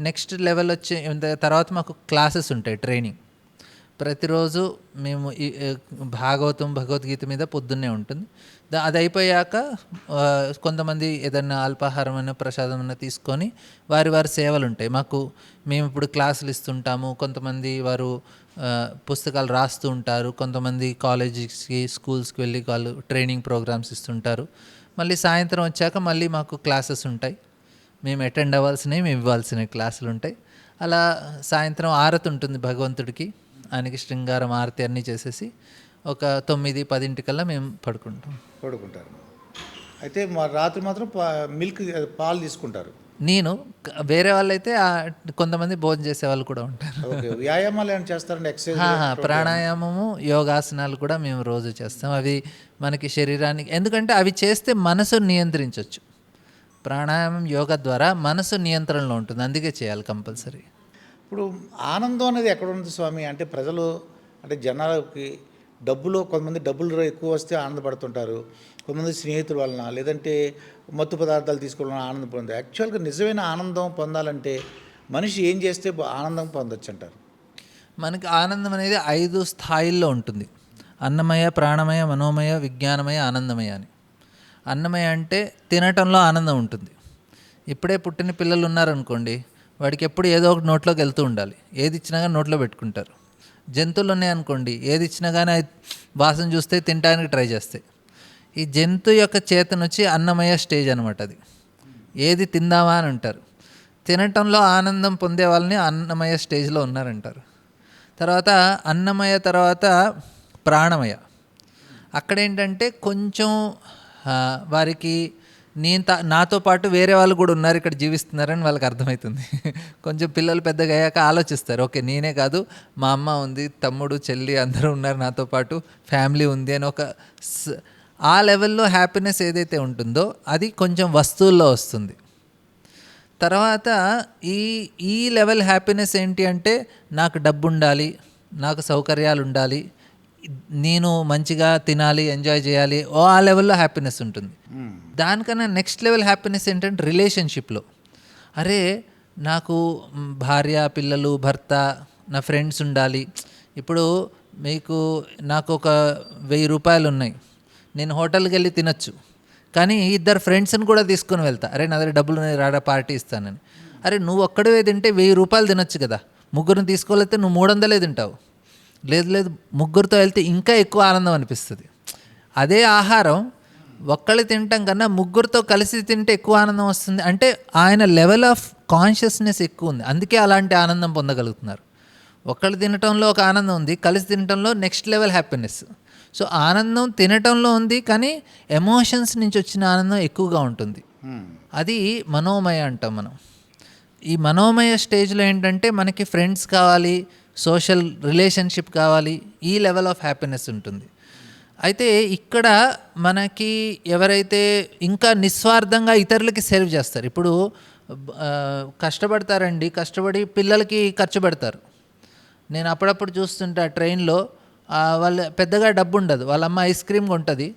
నెక్స్ట్ లెవెల్ వచ్చే తర్వాత మాకు క్లాసెస్ ఉంటాయి, ట్రైనింగ్. ప్రతిరోజు మేము భాగవతం, భగవద్గీత మీద పొద్దున్నే ఉంటుంది. అది అయిపోయాక కొంతమంది ఏదైనా అల్పాహారం అయినా ప్రసాదం అయినా తీసుకొని వారి సేవలు ఉంటాయి మాకు. మేము ఇప్పుడు క్లాసులు ఇస్తుంటాము, కొంతమంది వారు పుస్తకాలు రాస్తూ ఉంటారు, కొంతమంది కాలేజెస్కి, స్కూల్స్కి వెళ్ళి వాళ్ళు ట్రైనింగ్ ప్రోగ్రామ్స్ ఇస్తుంటారు. మళ్ళీ సాయంత్రం వచ్చాక మళ్ళీ మాకు క్లాసెస్ ఉంటాయి, మేము అటెండ్ అవ్వాల్సినవి, మేము ఇవ్వాల్సినవి క్లాసులు ఉంటాయి. అలా సాయంత్రం ఆరతి ఉంటుంది భగవంతుడికి, ఆయనకి శృంగారం ఆరతి అన్నీ చేసేసి ఒక 9-10 మేము పడుకుంటారు. అయితే రాత్రి మాత్రం పాలు తీసుకుంటారు. నేను వేరే వాళ్ళైతే కొంతమంది భోజనం చేసే వాళ్ళు కూడా ఉంటారు. వ్యాయామాలు ఏమైనా చేస్తారండి? ఎక్సర్సైజ్, ప్రాణాయామము, యోగాసనాలు కూడా మేము రోజు చేస్తాం. అవి మనకి శరీరానికి, ఎందుకంటే అవి చేస్తే మనసు నియంత్రించవచ్చు. ప్రాణాయామం, యోగా ద్వారా మనసు నియంత్రణలో ఉంటుంది, అందుకే చేయాలి కంపల్సరీ. ఇప్పుడు ఆనందం అనేది ఎక్కడ ఉంది స్వామి? అంటే ప్రజలు, అంటే జనాలకి డబ్బులో కొంతమంది డబ్బులు ఎక్కువ వస్తే ఆనందపడుతుంటారు, కొంతమంది స్నేహితుల వలన, లేదంటే మత్తు పదార్థాలు తీసుకోవడం ఆనందం పొందారు. యాక్చువల్గా నిజమైన ఆనందం పొందాలంటే మనిషి ఏం చేస్తే ఆనందం పొందొచ్చు అంటారు? మనకి ఆనందం అనేది 5 స్థాయిల్లో ఉంటుంది. అన్నమయ, ప్రాణమయ, మనోమయ, విజ్ఞానమయ, ఆనందమయ అని. అన్నమయ అంటే తినటంలో ఆనందం ఉంటుంది. ఇప్పుడే పుట్టిన పిల్లలు ఉన్నారనుకోండి, వాడికి ఎప్పుడు ఏదో ఒకటి నోట్లోకి వెళ్తూ ఉండాలి. ఏది ఇచ్చినా కానీ నోట్లో పెట్టుకుంటారు. జంతువులు ఉన్నాయనుకోండి, ఏది ఇచ్చినా కానీ వాసన చూస్తే తినడానికి ట్రై చేస్తాయి. ఈ జంతువు యొక్క చేతన వచ్చి అన్నమయ స్టేజ్ అనమాట. అది ఏది తిందామా అని అంటారు. తినటంలో ఆనందం పొందే వాళ్ళని అన్నమయ స్టేజ్లో ఉన్నారంటారు. తర్వాత అన్నమయ తర్వాత ప్రాణమయ. అక్కడేంటంటే కొంచెం వారికి నాతో పాటు వేరే వాళ్ళు కూడా ఉన్నారు ఇక్కడ జీవిస్తున్నారని వాళ్ళకి అర్థమవుతుంది. కొంచెం పిల్లలు పెద్దగా అయ్యాక ఆలోచిస్తారు, ఓకే నేనే కాదు మా అమ్మ ఉంది, తమ్ముడు చెల్లి అందరూ ఉన్నారు నాతో పాటు, ఫ్యామిలీ ఉంది అని ఆ లెవెల్లో హ్యాపీనెస్ ఏదైతే ఉంటుందో అది కొంచెం వస్తువుల్లో వస్తుంది. తర్వాత ఈ లెవెల్ హ్యాపీనెస్ ఏంటి అంటే నాకు డబ్బు ఉండాలి, నాకు సౌకర్యాలు ఉండాలి, నేను మంచిగా తినాలి, ఎంజాయ్ చేయాలి, ఆ లెవెల్లో హ్యాపీనెస్ ఉంటుంది. దానికన్నా నెక్స్ట్ లెవెల్ హ్యాపీనెస్ ఏంటంటే రిలేషన్షిప్లో, అరే నాకు భార్య, పిల్లలు, భర్త, నా ఫ్రెండ్స్ ఉండాలి. ఇప్పుడు నాకు ఒక 1000 రూపాయలు ఉన్నాయి, నేను హోటల్కి వెళ్ళి తినొచ్చు, కానీ 2 ఫ్రెండ్స్ని కూడా తీసుకొని వెళ్తా, అరే నా దగ్గర డబ్బులు రాడా పార్టీ ఇస్తానని. అరే నువ్వు ఒక్కడే తింటే 1000 రూపాయలు తినొచ్చు కదా, ముగ్గురిని తీసుకోలేతే నువ్వు 300 తింటావు. లేదు ముగ్గురితో వెళ్తే ఇంకా ఎక్కువ ఆనందం అనిపిస్తుంది. అదే ఆహారం ఒక్కళ్ళు తినటం కన్నా ముగ్గురితో కలిసి తింటే ఎక్కువ ఆనందం వస్తుంది. అంటే ఆయన లెవెల్ ఆఫ్ కాన్షియస్నెస్ ఎక్కువ ఉంది, అందుకే అలాంటి ఆనందం పొందగలుగుతున్నారు. ఒక్కళ్ళు తినటంలో ఒక ఆనందం ఉంది, కలిసి తినటంలో నెక్స్ట్ లెవెల్ హ్యాపీనెస్. సో ఆనందం తినటంలో ఉంది, కానీ ఎమోషన్స్ నుంచి వచ్చిన ఆనందం ఎక్కువగా ఉంటుంది. అది మనోమయ అంటాం మనం. ఈ మనోమయ స్టేజ్లో ఏంటంటే మనకి ఫ్రెండ్స్ కావాలి, సోషల్ రిలేషన్షిప్ కావాలి, ఈ లెవెల్ ఆఫ్ హ్యాపీనెస్ ఉంటుంది. అయితే ఇక్కడ మనకి ఎవరైతే ఇంకా నిస్వార్థంగా ఇతరులకి సేవ్ చేస్తారు, ఇప్పుడు కష్టపడతారండి, కష్టపడి పిల్లలకి ఖర్చు పెడతారు. నేను అప్పుడప్పుడు చూస్తుంటా ట్రైన్లో, వాళ్ళు పెద్దగా డబ్బు ఉండదు, వాళ్ళ అమ్మ ఐస్ క్రీమ్ కొంటుంది,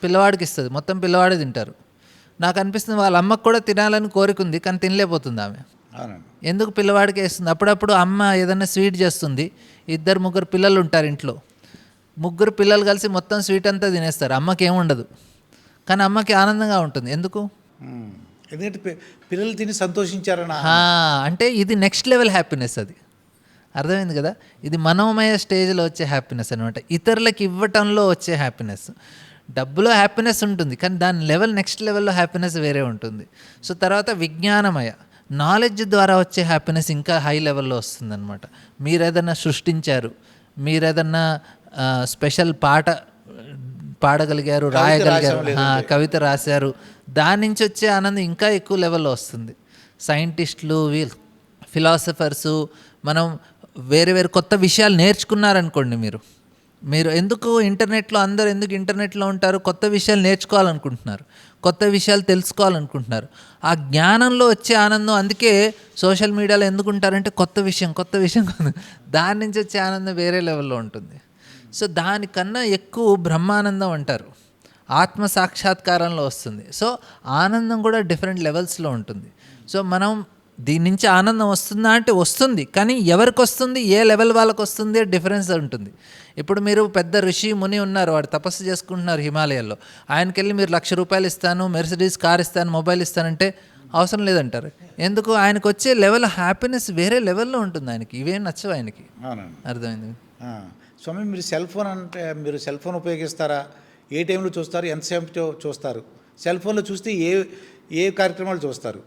పిల్లవాడికి ఇస్తుంది, మొత్తం పిల్లవాడే తింటారు. నాకు అనిపిస్తుంది వాళ్ళ అమ్మకు కూడా తినాలని కోరిక ఉంది, కానీ తినలేకపోతుంది ఆమె. ఎందుకు పిల్లవాడికి వేస్తుంది. అప్పుడప్పుడు అమ్మ ఏదైనా స్వీట్ చేస్తుంది, 2-3 పిల్లలు ఉంటారు ఇంట్లో, 3 పిల్లలు కలిసి మొత్తం స్వీట్ అంతా తినేస్తారు, అమ్మకి ఏముండదు, కానీ అమ్మకి ఆనందంగా ఉంటుంది. ఎందుకు? ఎందుకంటే పిల్లలు తిని సంతోషించారని. అంటే ఇది నెక్స్ట్ లెవెల్ హ్యాపీనెస్. అది అర్థమైంది కదా. ఇది మనోమయ స్టేజ్లో వచ్చే హ్యాపీనెస్ అనమాట, ఇతరులకు ఇవ్వటంలో వచ్చే హ్యాపీనెస్. డబ్బులో హ్యాపీనెస్ ఉంటుంది, కానీ దాని లెవెల్ నెక్స్ట్ లెవెల్లో హ్యాపీనెస్ వేరే ఉంటుంది. సో తర్వాత విజ్ఞానమయ, నాలెడ్జ్ ద్వారా వచ్చే హ్యాపీనెస్ ఇంకా హై లెవెల్లో వస్తుందన్నమాట. మీరు ఏదన్నా సృష్టించారు, మీరు ఏదన్నా స్పెషల్ పాట పాడగలిగారు, రాయగలిగారు, కవిత రాశారు, దాని నుంచి వచ్చే ఆనందం ఇంకా ఎక్కువ లెవెల్లో వస్తుంది. సైంటిస్టులు, ఫిలాసఫర్సు, మనం వేరే కొత్త విషయాలు నేర్చుకున్నారనుకోండి, మీరు ఎందుకు అందరూ ఎందుకు ఇంటర్నెట్లో ఉంటారు? కొత్త విషయాలు నేర్చుకోవాలనుకుంటున్నారు, కొత్త విషయాలు తెలుసుకోవాలనుకుంటున్నారు. ఆ జ్ఞానంలో వచ్చే ఆనందం, అందుకే సోషల్ మీడియాలో ఎందుకు ఉంటారంటే కొత్త విషయం దాని నుంచి వచ్చే ఆనందం వేరే లెవెల్లో ఉంటుంది. సో దానికన్నా ఎక్కువ బ్రహ్మానందం అంటారు, ఆత్మ సాక్షాత్కారంలో వస్తుంది. సో ఆనందం కూడా డిఫరెంట్ లెవెల్స్లో ఉంటుంది. సో మనం దీని నుంచి ఆనందం వస్తుందా అంటే వస్తుంది, కానీ ఎవరికి వస్తుంది, ఏ లెవెల్ వాళ్ళకి వస్తుంది డిఫరెన్స్ ఉంటుంది. ఇప్పుడు మీరు పెద్ద ఋషి ముని ఉన్నారు, వాడు తపస్సు చేసుకుంటున్నారు హిమాలయాల్లో, ఆయనకి వెళ్ళి మీరు 1,00,000 రూపాయలు ఇస్తాను, మెర్సిడీస్ కార్ ఇస్తాను, మొబైల్ ఇస్తానంటే అవసరం లేదంటారు. ఎందుకు? ఆయనకు వచ్చే లెవెల్ హ్యాపీనెస్ వేరే లెవెల్లో ఉంటుంది, ఆయనకి ఇవేం నచ్చవు ఆయనకి. అర్థమైంది స్వామి. మీరు సెల్ ఫోన్ ఉపయోగిస్తారా? ఏ టైంలో చూస్తారు? ఎంతసేపు చూస్తారు? సెల్ ఫోన్లో చూస్తే ఏ కార్యక్రమాలు చూస్తారు?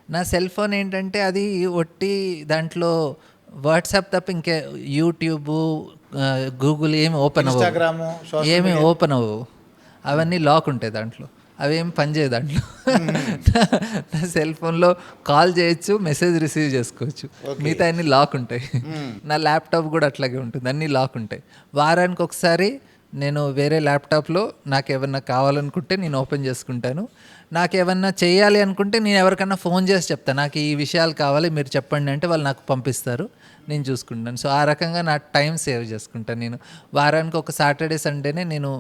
నా సెల్ ఫోన్ ఏంటంటే అది ఒట్టి దాంట్లో వాట్సాప్ తప్ప ఇంకే యూట్యూబ్, గూగుల్ ఏమి ఓపెన్ అవ్వవు, ఏమి ఓపెన్ అవ్వవు, అవన్నీ లాక్ ఉంటాయి దాంట్లో, అవేమి పనిచేయదు దాంట్లో. నా సెల్ ఫోన్లో కాల్ చేయొచ్చు, మెసేజ్ రిసీవ్ చేసుకోవచ్చు, మిగతా అన్నీ లాక్ ఉంటాయి. నా ల్యాప్టాప్ కూడా అట్లాగే ఉంటుంది, అన్నీ లాక్ ఉంటాయి. వారానికి ఒకసారి నేను వేరే ల్యాప్టాప్లో నాకు ఏమన్నా కావాలనుకుంటే నేను ఓపెన్ చేసుకుంటాను. నాకు ఏమన్నా చేయాలి అనుకుంటే నేను ఎవరికన్నా ఫోన్ చేసి చెప్తాను, నాకు ఈ విషయాలు కావాలి మీరు చెప్పండి అంటే వాళ్ళు నాకు పంపిస్తారు, నేను చూసుకుంటాను. సో ఆ రకంగా నా టైం సేవ్ చేసుకుంటాను. నేను వారానికి ఒక సాటర్డే సండేనే నేను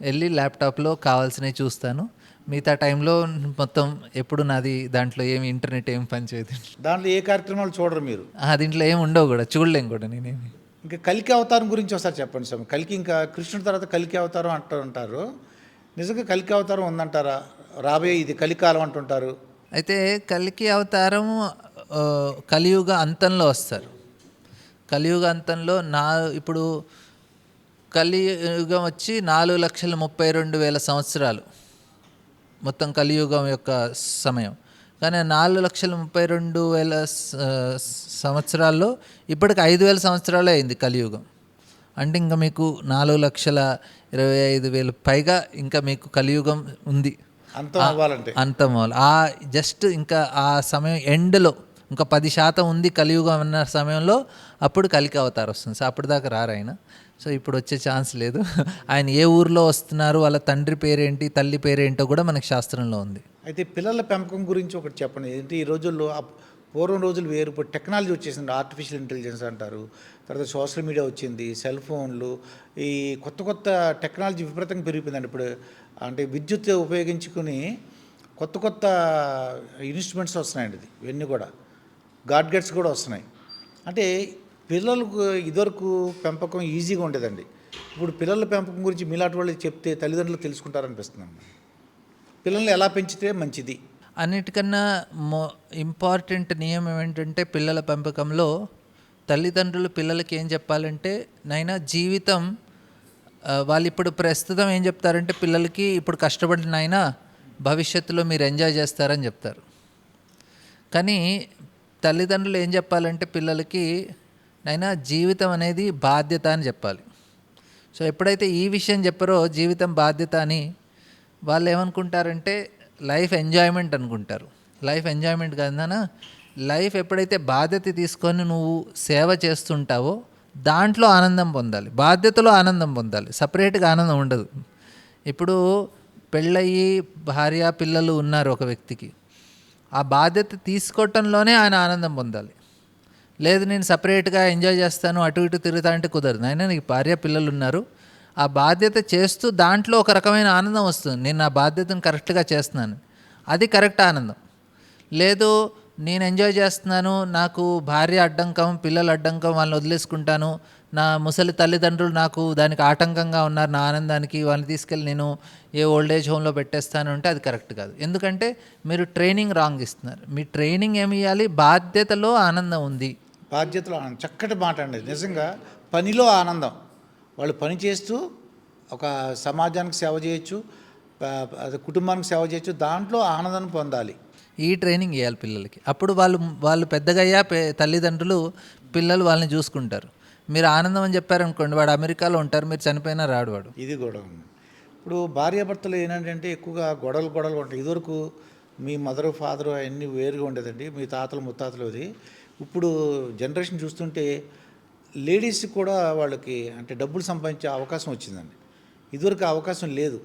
వెళ్ళి ల్యాప్టాప్లో కావాల్సినవి చూస్తాను. మిగతా టైంలో మొత్తం ఎప్పుడు నాది దాంట్లో ఏమి ఇంటర్నెట్ ఏం పని చేయదు. దాంట్లో ఏ కార్యక్రమాలు చూడరు మీరు. దీంట్లో ఏమి ఉండవు కూడా, చూడలేం కూడా నేనేమి. ఇంకా కల్కి అవతారం గురించి ఒకసారి చెప్పండి స్వామి. కల్కి ఇంకా కృష్ణుడి తర్వాత కల్కి అవతారం అంటూ ఉంటారు. నిజంగా కల్కి అవతారం ఉందంటారా? రాబోయే ఇది కలికాలం అంటుంటారు. అయితే కల్కి అవతారం కలియుగ అంతంలో వస్తారు. కలియుగ అంతంలో ఇప్పుడు కలియుగం వచ్చి 4,32,000 సంవత్సరాలు మొత్తం కలియుగం యొక్క సమయం. కానీ 4,32,000 సంవత్సరాల్లో ఇప్పటికి 5,000 సంవత్సరాలే అయింది కలియుగం. అంటే ఇంకా మీకు 4,25,000 పైగా ఇంకా మీకు కలియుగం ఉంది. అంతం అవ్వాలంటే అంతం అవ్వాలి. జస్ట్ ఇంకా ఆ సమయం ఎండ్లో ఇంకా 10% ఉంది కలియుగం అన్న సమయంలో అప్పుడు కలికి అవతారం వస్తుంది. సో అప్పుడు దాకా రారు ఆయన. సో ఇప్పుడు వచ్చే ఛాన్స్ లేదు. ఆయన ఏ ఊర్లో వస్తున్నారు, వాళ్ళ తండ్రి పేరేంటి, తల్లి పేరేంటో కూడా మనకి శాస్త్రంలో ఉంది. అయితే పిల్లల పెంపకం గురించి ఒకటి చెప్పండి. ఏంటి ఈ రోజుల్లో పూర్వం రోజులు వేరు, ఇప్పుడు టెక్నాలజీ వచ్చేసింది. ఆర్టిఫిషియల్ ఇంటెలిజెన్స్ అంటారు, తర్వాత సోషల్ మీడియా వచ్చింది, సెల్ ఫోన్లు, ఈ కొత్త కొత్త టెక్నాలజీ విపరీతంగా పెరిగిపోయిందండి. ఇప్పుడు అంటే విద్యుత్ ఉపయోగించుకుని కొత్త కొత్త ఇన్స్ట్రుమెంట్స్ వస్తున్నాయండి. ఇవన్నీ కూడా గాడ్గెట్స్ కూడా వస్తున్నాయి. అంటే పిల్లలకు ఇదివరకు పెంపకం ఈజీగా ఉండేదండి. ఇప్పుడు పిల్లల పెంపకం గురించి మీలాంటి వాళ్ళు చెప్తే తల్లిదండ్రులు తెలుసుకుంటారనిపిస్తున్నాను. పిల్లల్ని ఎలా పెంచితే మంచిది? అన్నిటికన్నా ఇంపార్టెంట్ నియమం ఏంటంటే పిల్లల పెంపకంలో తల్లిదండ్రులు పిల్లలకి ఏం చెప్పాలంటే, నైనా జీవితం వాళ్ళు ఇప్పుడు ప్రస్తుతం ఏం చెప్తారంటే పిల్లలకి, ఇప్పుడు కష్టపడిన నాయనా భవిష్యత్తులో మీరు ఎంజాయ్ చేస్తారని చెప్తారు. కానీ తల్లిదండ్రులు ఏం చెప్పాలంటే పిల్లలకి, నైనా జీవితం అనేది బాధ్యత అని చెప్పాలి. సో ఎప్పుడైతే ఈ విషయం చెప్పారో జీవితం బాధ్యత అని, వాళ్ళు ఏమనుకుంటారంటే లైఫ్ ఎంజాయ్మెంట్ అనుకుంటారు. లైఫ్ ఎంజాయ్మెంట్ కాదన్నా, లైఫ్ ఎప్పుడైతే బాధ్యత తీసుకొని నువ్వు సేవ చేస్తుంటావో దాంట్లో ఆనందం పొందాలి, బాధ్యతలో ఆనందం పొందాలి, సపరేట్గా ఆనందం ఉండదు. ఇప్పుడు పెళ్ళయి భార్య పిల్లలు ఉన్నారు ఒక వ్యక్తికి, ఆ బాధ్యత తీసుకోవటంలోనే ఆయన ఆనందం పొందాలి. లేదు నేను సపరేట్గా ఎంజాయ్ చేస్తాను, అటు ఇటు తిరుగుతా అంటే కుదరదు. అయినా నీకు భార్య పిల్లలు ఉన్నారు, ఆ బాధ్యత చేస్తూ దాంట్లో ఒక రకమైన ఆనందం వస్తుంది. నేను నా బాధ్యతను కరెక్ట్గా చేస్తున్నాను, అది కరెక్ట్ ఆనందం. లేదు నేను ఎంజాయ్ చేస్తున్నాను, నాకు భార్య అడ్డంకం, పిల్లలు అడ్డంకం, వాళ్ళని వదిలేసుకుంటాను, నా ముసలి తల్లిదండ్రులు నాకు దానికి ఆటంకంగా ఉన్నారు నా ఆనందానికి, వాళ్ళని తీసుకెళ్ళి నేను ఏ ఓల్డేజ్ హోమ్లో పెట్టేస్తాను అంటే అది కరెక్ట్ కాదు. ఎందుకంటే మీరు ట్రైనింగ్ రాంగ్ ఇస్తున్నారు. మీ ట్రైనింగ్ ఏమి ఇవ్వాలి? బాధ్యతలో ఆనందం ఉంది. బాధ్యతలో ఆనందం, చక్కటి మాట అండి. నిజంగా పనిలో ఆనందం. వాళ్ళు పని చేస్తూ ఒక సమాజానికి సేవ చేయొచ్చు, కుటుంబానికి సేవ చేయొచ్చు, దాంట్లో ఆనందాన్ని పొందాలి. ఈ ట్రైనింగ్ ఇవ్వాలి పిల్లలకి. అప్పుడు వాళ్ళు పెద్దగా తల్లిదండ్రులు పిల్లలు వాళ్ళని చూసుకుంటారు. మీరు ఆనందం అని చెప్పారనుకోండి, వాడు అమెరికాలో ఉంటారు, మీరు చనిపోయినా రాడు వాడు. ఇది కూడా ఉంది. ఇప్పుడు భార్యాభర్తలు ఏంటంటే ఎక్కువగా గొడవలు ఉంటాయి. ఇదివరకు మీ మదరు ఫాదరు అవన్నీ వేరుగా ఉండేదండి, మీ తాతలు ముత్తాతలు. ఇప్పుడు జనరేషన్ చూస్తుంటే లేడీస్కి కూడా వాళ్ళకి అంటే డబ్బులు సంపాదించే అవకాశం వచ్చిందండి. ఇదివరకు అవకాశం లేదు.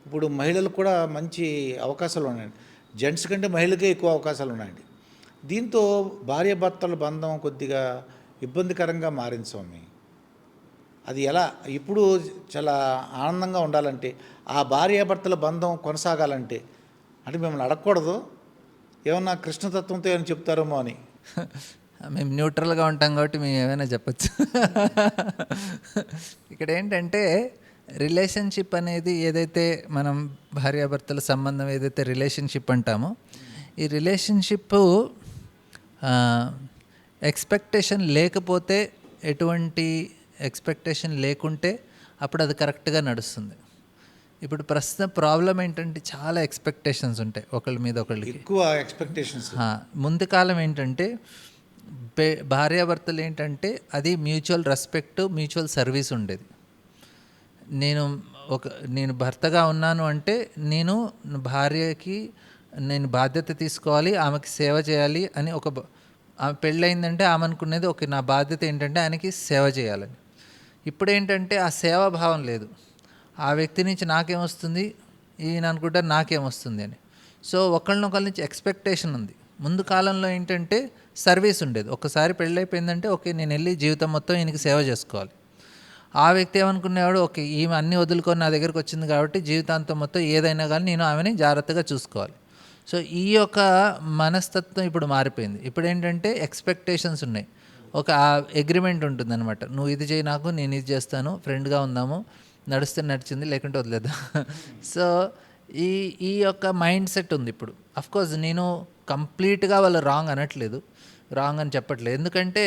ఇప్పుడు మహిళలకు కూడా మంచి అవకాశాలు ఉన్నాయండి. జెంట్స్ కంటే మహిళలకే ఎక్కువ అవకాశాలు ఉన్నాయండి. దీంతో భార్యాభర్తల బంధం కొద్దిగా ఇబ్బందికరంగా మారింది స్వామి. అది ఎలా? ఇప్పుడు చాలా ఆనందంగా ఉండాలంటే, ఆ భార్యాభర్తల బంధం కొనసాగాలంటే, అంటే మిమ్మల్ని అడగకూడదు, ఏమన్నా కృష్ణతత్వంతో ఏమైనా చెప్తారేమో అని. మేము న్యూట్రల్గా ఉంటాం కాబట్టి మేము ఏమైనా చెప్పచ్చు. ఇక్కడ ఏంటంటే రిలేషన్షిప్ అనేది ఏదైతే మనం భార్యాభర్తల సంబంధం ఏదైతే రిలేషన్షిప్ అంటామో, ఈ రిలేషన్షిప్ ఎక్స్పెక్టేషన్ లేకపోతే, ఎటువంటి ఎక్స్పెక్టేషన్ లేకుంటే అప్పుడు అది కరెక్ట్గా నడుస్తుంది. ఇప్పుడు ప్రస్తుతం ప్రాబ్లం ఏంటంటే చాలా ఎక్స్పెక్టేషన్స్ ఉంటాయి ఒకళ్ళ మీద ఒకళ్ళకి, ఎక్కువ ఎక్స్పెక్టేషన్స్. ముందు కాలం ఏంటంటే భార్యాభర్తలు ఏంటంటే అది మ్యూచువల్ రెస్పెక్ట్, మ్యూచువల్ సర్వీస్ ఉండేది. నేను భర్తగా ఉన్నాను అంటే నేను భార్యకి నేను బాధ్యత తీసుకోవాలి, ఆమెకి సేవ చేయాలి అని ఆమె పెళ్ళయిందంటే ఆమె అనుకునేది నా బాధ్యత ఏంటంటే ఆయనకి సేవ చేయాలని. ఇప్పుడు ఏంటంటే ఆ సేవాభావం లేదు. ఆ వ్యక్తి నుంచి నాకేమొస్తుంది, ఈయన అనుకుంటారు నాకేమొస్తుంది అని. సో ఒకళ్ళనొకళ్ళ నుంచి ఎక్స్పెక్టేషన్ ఉంది. ముందు కాలంలో ఏంటంటే సర్వీస్ ఉండేది. ఒక్కసారి పెళ్ళైపోయిందంటే ఓకే, నేను వెళ్ళి జీవితం మొత్తం ఈయనకి సేవ చేసుకోవాలి. ఆ వ్యక్తి ఏమనుకునేవాడు, ఓకే ఈమె అన్నీ వదులుకొని నా దగ్గరికి వచ్చింది కాబట్టి జీవితాంతం మొత్తం ఏదైనా కానీ నేను ఆమెని జాగ్రత్తగా చూసుకోవాలి. సో ఈ యొక్క మనస్తత్వం ఇప్పుడు మారిపోయింది. ఇప్పుడు ఏంటంటే ఎక్స్పెక్టేషన్స్ ఉన్నాయి. ఒక అగ్రిమెంట్ ఉంటుందన్నమాట, నువ్వు ఇది చేయి నాకు, నేను ఇది చేస్తాను, ఫ్రెండ్గా ఉందాము, నడిస్తే నడిచింది లేకుంటే వదిలేద్దాం. సో ఈ ఈ యొక్క మైండ్ సెట్ ఉంది ఇప్పుడు. అఫ్కోర్స్ నేను కంప్లీట్గా వాళ్ళు రాంగ్ అనట్లేదు, రాంగ్ అని చెప్పట్లేదు. ఎందుకంటే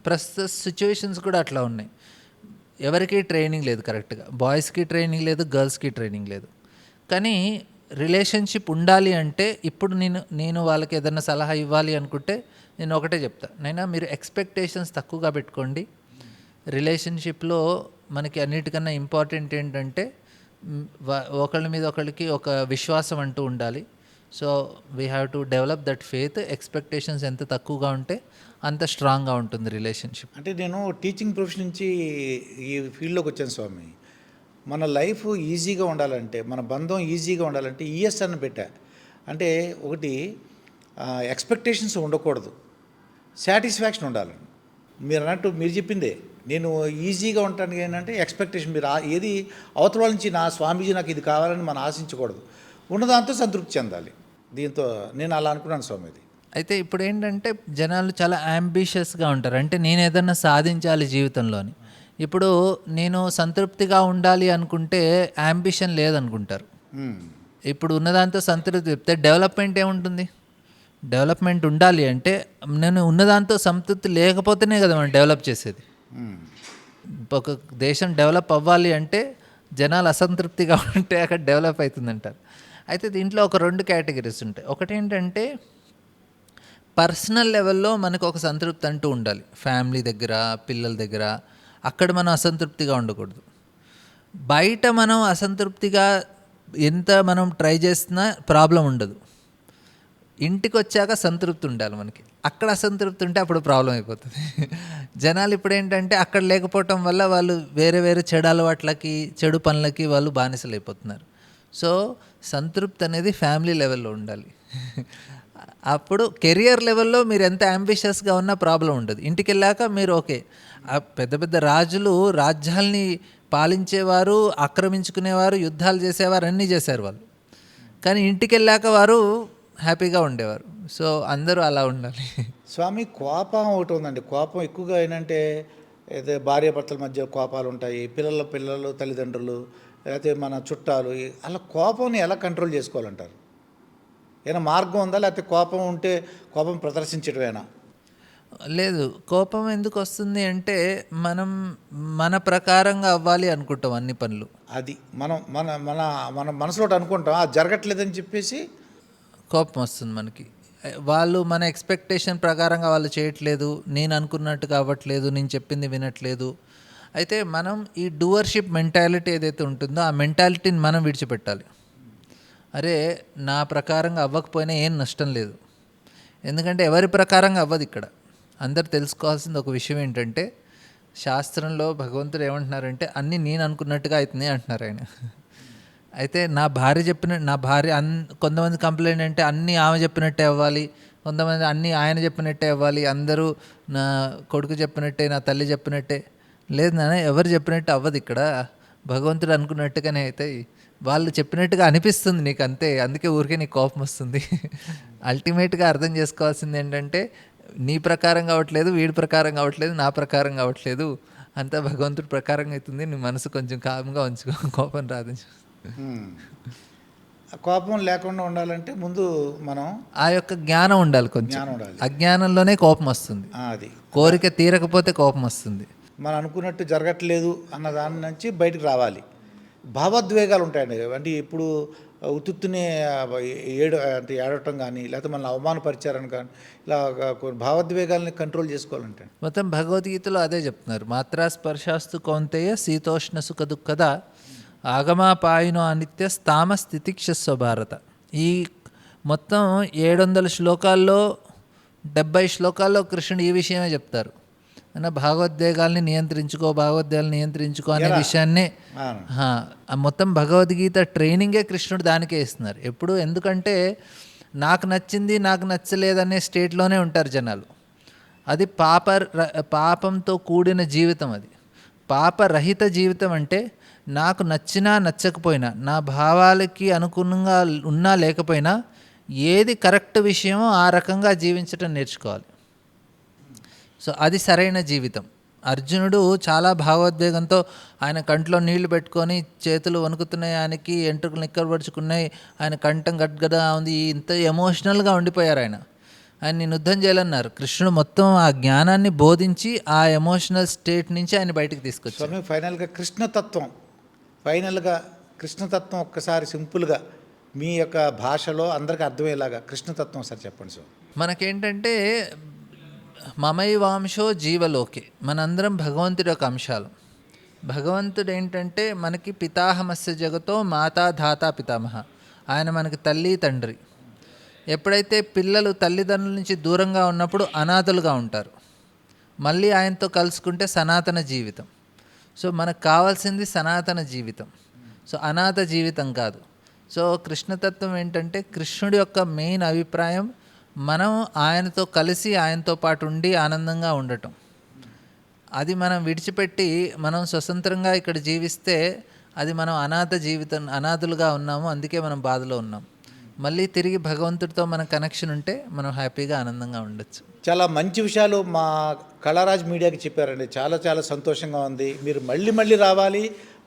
ప్రస్తుత సిచ్యువేషన్స్ కూడా అట్లా ఉన్నాయి. ఎవరికి ట్రైనింగ్ లేదు కరెక్ట్గా, బాయ్స్కి ట్రైనింగ్ లేదు, గర్ల్స్కి ట్రైనింగ్ లేదు. కానీ రిలేషన్షిప్ ఉండాలి అంటే ఇప్పుడు నేను వాళ్ళకి ఏదైనా సలహా ఇవ్వాలి అనుకుంటే నేను ఒకటే చెప్తా, నైనా మీరు ఎక్స్పెక్టేషన్స్ తక్కువగా పెట్టుకోండి. రిలేషన్షిప్లో మనకి అన్నిటికన్నా ఇంపార్టెంట్ ఏంటంటే ఒకళ్ళ మీద ఒకళ్ళకి ఒక విశ్వాసం అంటూ ఉండాలి. So we have to develop that faith. Expectations ఎంత తక్కువగా ఉంటే అంత స్ట్రాంగ్గా ఉంటుంది రిలేషన్షిప్. అంటే నేను టీచింగ్ ప్రొఫెషన్ నుంచి ఈ ఫీల్డ్లోకి వచ్చాను స్వామి. మన లైఫ్ ఈజీగా ఉండాలంటే, మన బంధం ఈజీగా ఉండాలంటే ఈఎస్ అని పెట్టా. అంటే ఒకటి ఎక్స్పెక్టేషన్స్ ఉండకూడదు, సాటిస్ఫాక్షన్ ఉండాలి. మీరు అన్నట్టు మీరు చెప్పిందే, నేను ఈజీగా ఉంటాను ఏంటంటే ఎక్స్పెక్టేషన్. మీరు ఏది అవతల వాళ్ళ నుంచి నా స్వామీజీ నాకు ఇది కావాలని మనం ఆశించకూడదు, ఉన్నదాంతో సంతృప్తి చెందాలి. దీంతో నేను అలా అనుకున్నాను స్వామిది. అయితే ఇప్పుడు ఏంటంటే జనాలు చాలా అంబిషియస్గా ఉంటారు, అంటే నేను ఏదన్నా సాధించాలి జీవితంలోని. ఇప్పుడు నేను సంతృప్తిగా ఉండాలి అనుకుంటే అంబిషన్ లేదనుకుంటారు. ఇప్పుడు ఉన్నదాంతో సంతృప్తి చెప్తే డెవలప్మెంట్ ఏముంటుంది? డెవలప్మెంట్ ఉండాలి అంటే నేను ఉన్నదాంతో సంతృప్తి లేకపోతేనే కదా మనం డెవలప్ చేసేది. ఒక దేశం డెవలప్ అవ్వాలి అంటే జనాలు అసంతృప్తిగా ఉంటే అక్కడ డెవలప్ అవుతుందంటారు. అయితే దీంట్లో ఒక 2 కేటగిరీస్ ఉంటాయి. ఒకటి ఏంటంటే పర్సనల్ లెవెల్లో మనకు ఒక సంతృప్తి అంటూ ఉండాలి, ఫ్యామిలీ దగ్గర, పిల్లల దగ్గర. అక్కడ మనం అసంతృప్తిగా ఉండకూడదు. బయట మనం అసంతృప్తిగా ఎంత మనం ట్రై చేసినా ప్రాబ్లం ఉండదు. ఇంటికి వచ్చాక సంతృప్తి ఉండాలి మనకి. అక్కడ అసంతృప్తి ఉంటే అప్పుడు ప్రాబ్లం అయిపోతుంది. జనాలు ఇప్పుడు ఏంటంటే అక్కడ లేకపోవటం వల్ల వాళ్ళు వేరే వేరే చెడు అలవాట్లకి, చెడు పనులకి వాళ్ళు బానిసలు అయిపోతున్నారు. సో సంతృప్తి అనేది ఫ్యామిలీ లెవెల్లో ఉండాలి. అప్పుడు కెరియర్ లెవెల్లో మీరు ఎంత అంబిషియస్గా ఉన్నా ప్రాబ్లం ఉండదు. ఇంటికి వెళ్ళాక మీరు ఓకే, పెద్ద పెద్ద రాజులు రాజ్యాల్ని పాలించేవారు, ఆక్రమించుకునేవారు, యుద్ధాలు చేసేవారు, అన్నీ చేశారు వాళ్ళు. కానీ ఇంటికి వెళ్ళాక వారు హ్యాపీగా ఉండేవారు. సో అందరూ అలా ఉండాలి. స్వామి, కోపం ఒకటి ఉందండి. కోపం ఎక్కువగా ఏంటంటే అయితే భార్యాభర్తల మధ్య కోపాలు ఉంటాయి, పిల్లలు తల్లిదండ్రులు, లేకపోతే మన చుట్టాలు. అలా కోపంని ఎలా కంట్రోల్ చేసుకోవాలంటారు? ఏమైనా మార్గం ఉందా, లేకపోతే కోపం ఉంటే కోపం ప్రదర్శించడమేనా? లేదు, కోపం ఎందుకు వస్తుంది అంటే మనం మన ప్రకారంగా అవ్వాలి అనుకుంటాం అన్ని పనులు. అది మనం మన మన మన మనసులో అనుకుంటాం, అది జరగట్లేదని చెప్పేసి కోపం వస్తుంది మనకి. వాళ్ళు మన ఎక్స్పెక్టేషన్ ప్రకారంగా వాళ్ళు చేయట్లేదు, నేను అనుకున్నట్టు కావట్లేదు, నేను చెప్పింది వినట్లేదు. అయితే మనం ఈ డూవర్షిప్ మెంటాలిటీ ఏదైతే ఉంటుందో ఆ మెంటాలిటీని మనం విడిచిపెట్టాలి. అరే నా ప్రకారంగా అవ్వకపోయినా ఏం నష్టం లేదు, ఎందుకంటే ఎవరి ప్రకారంగా అవ్వదు. ఇక్కడ అందరు తెలుసుకోవాల్సింది ఒక విషయం ఏంటంటే, శాస్త్రంలో భగవంతుడు ఏమంటున్నారంటే అన్నీ నేను అనుకున్నట్టుగా అవుతుంది అంటున్నారు ఆయన. అయితే నా భార్య కొంతమంది కంప్లైంట్ అంటే అన్నీ ఆమె చెప్పినట్టే అవ్వాలి, కొంతమంది అన్నీ ఆయన చెప్పినట్టే అవ్వాలి, అందరూ నా కొడుకు చెప్పినట్టే, నా తల్లి చెప్పినట్టే. లేదు నాన్న, ఎవరు చెప్పినట్టు అవ్వదు. ఇక్కడ భగవంతుడు అనుకున్నట్టుగానే అవుతాయి. వాళ్ళు చెప్పినట్టుగా అనిపిస్తుంది నీకు అంతే, అందుకే ఊరికే నీకు కోపం వస్తుంది. అల్టిమేట్గా అర్థం చేసుకోవాల్సింది ఏంటంటే నీ ప్రకారం కావట్లేదు, వీడి ప్రకారం కావట్లేదు, నా ప్రకారం కావట్లేదు, అంతా భగవంతుడి ప్రకారంగా అవుతుంది. నీ మనసు కొంచెం కామ్గా ఉంచుకో, కోపం రాదు. కోపం లేకుండా ఉండాలంటే ముందు మనం ఆ యొక్క జ్ఞానం ఉండాలి, కొంచెం అజ్ఞానంలోనే కోపం వస్తుంది. అది కోరిక తీరకపోతే కోపం వస్తుంది. మనం అనుకున్నట్టు జరగట్లేదు అన్న దాని నుంచి బయటకు రావాలి. భావోద్వేగాలు ఉంటాయండి. అంటే ఇప్పుడు ఉత్తునే ఏడవటం కానీ, లేకపోతే మనల్ని అవమానపరిచారని కానీ, ఇలా కొన్ని భావోద్వేగాల్ని కంట్రోల్ చేసుకోవాలంటే మొత్తం భగవద్గీతలో అదే చెప్తున్నారు. మాత్రా స్పర్శాస్తు కౌంతేయ శీతోష్ణ సుఖ దుఃఖద ఆగమాపాయినో అనిత్య స్థామ స్థితిక్షస్వ భారత. ఈ మొత్తం 700 శ్లోకాల్లో 70 శ్లోకాల్లో కృష్ణుడు ఈ విషయమే చెప్తారు. అన్న భావోద్వేగాల్ని నియంత్రించుకో అనే విషయాన్నే మొత్తం భగవద్గీత ట్రైనింగే కృష్ణుడు దానికే ఇస్తున్నారు ఎప్పుడు. ఎందుకంటే నాకు నచ్చింది నాకు నచ్చలేదనే స్టేట్లోనే ఉంటారు జనాలు. అది పాపంతో కూడిన జీవితం. అది పాపరహిత జీవితం అంటే నాకు నచ్చినా నచ్చకపోయినా, నా భావాలకి అనుగుణంగా ఉన్నా లేకపోయినా, ఏది కరెక్ట్ విషయమో ఆ రకంగా జీవించటం నేర్చుకోవాలి. సో అది సరైన జీవితం. అర్జునుడు చాలా భావోద్వేగంతో ఆయన కంట్లో నీళ్లు పెట్టుకొని, చేతులు వణుకుతున్నాయి, ఆయనకి ఎంట్రుకలు నిక్కరపరుచుకున్నాయి, ఆయన కంఠం గడ్గదా ఉంది, ఇంత ఎమోషనల్గా ఉండిపోయారు. ఆయన యుద్ధం చేయాలన్నారు. కృష్ణుడు మొత్తం ఆ జ్ఞానాన్ని బోధించి ఆ ఎమోషనల్ స్టేట్ నుంచి ఆయన బయటకు తీసుకొచ్చారు. స్వామి ఫైనల్గా కృష్ణతత్వం ఒక్కసారి సింపుల్గా మీ యొక్క భాషలో అందరికీ అర్థమయ్యేలాగా కృష్ణతత్వం ఒకసారి చెప్పండి స్వామి. మనకేంటంటే మమైవాంశో జీవలోకే, మనందరం భగవంతుడి యొక్క అంశాలు. భగవంతుడు ఏంటంటే మనకి పితాహమస్య జగతో మాతా ధాతా పితామహ, ఆయన మనకి తల్లి తండ్రి. ఎప్పుడైతే పిల్లలు తల్లిదండ్రుల నుంచి దూరంగా ఉన్నప్పుడు అనాథలుగా ఉంటారు. మళ్ళీ ఆయనతో కలుసుకుంటే సనాతన జీవితం. సో మనకు కావాల్సింది సనాతన జీవితం, సో అనాథ జీవితం కాదు. సో కృష్ణతత్వం ఏంటంటే కృష్ణుడి యొక్క మెయిన్ అభిప్రాయం మనం ఆయనతో కలిసి ఆయనతో పాటు ఉండి ఆనందంగా ఉండటం. అది మనం విడిచిపెట్టి మనం స్వతంత్రంగా ఇక్కడ జీవిస్తే అది మనం అనాథులుగా ఉన్నాము, అందుకే మనం బాధలో ఉన్నాం. మళ్ళీ తిరిగి భగవంతుడితో మన కనెక్షన్ ఉంటే మనం హ్యాపీగా ఆనందంగా ఉండొచ్చు. చాలా మంచి విషయాలు మా కళారాజ్ మీడియాకి చెప్పారండి. చాలా చాలా సంతోషంగా ఉంది. మీరు మళ్ళీ రావాలి,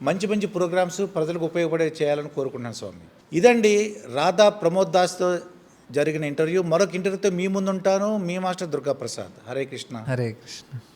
మంచి ప్రోగ్రామ్స్ ప్రజలకు ఉపయోగపడే చేయాలని కోరుకుంటున్నాను స్వామి. ఇదండి రాధా ప్రమోద్ దాస్తో జరిగిన ఇంటర్వ్యూ. మరొక ఇంటర్వ్యూతో మీ ముందుంటాను. మీ మాస్టర్ దుర్గా ప్రసాద్. హరే కృష్ణ. హరే కృష్ణ.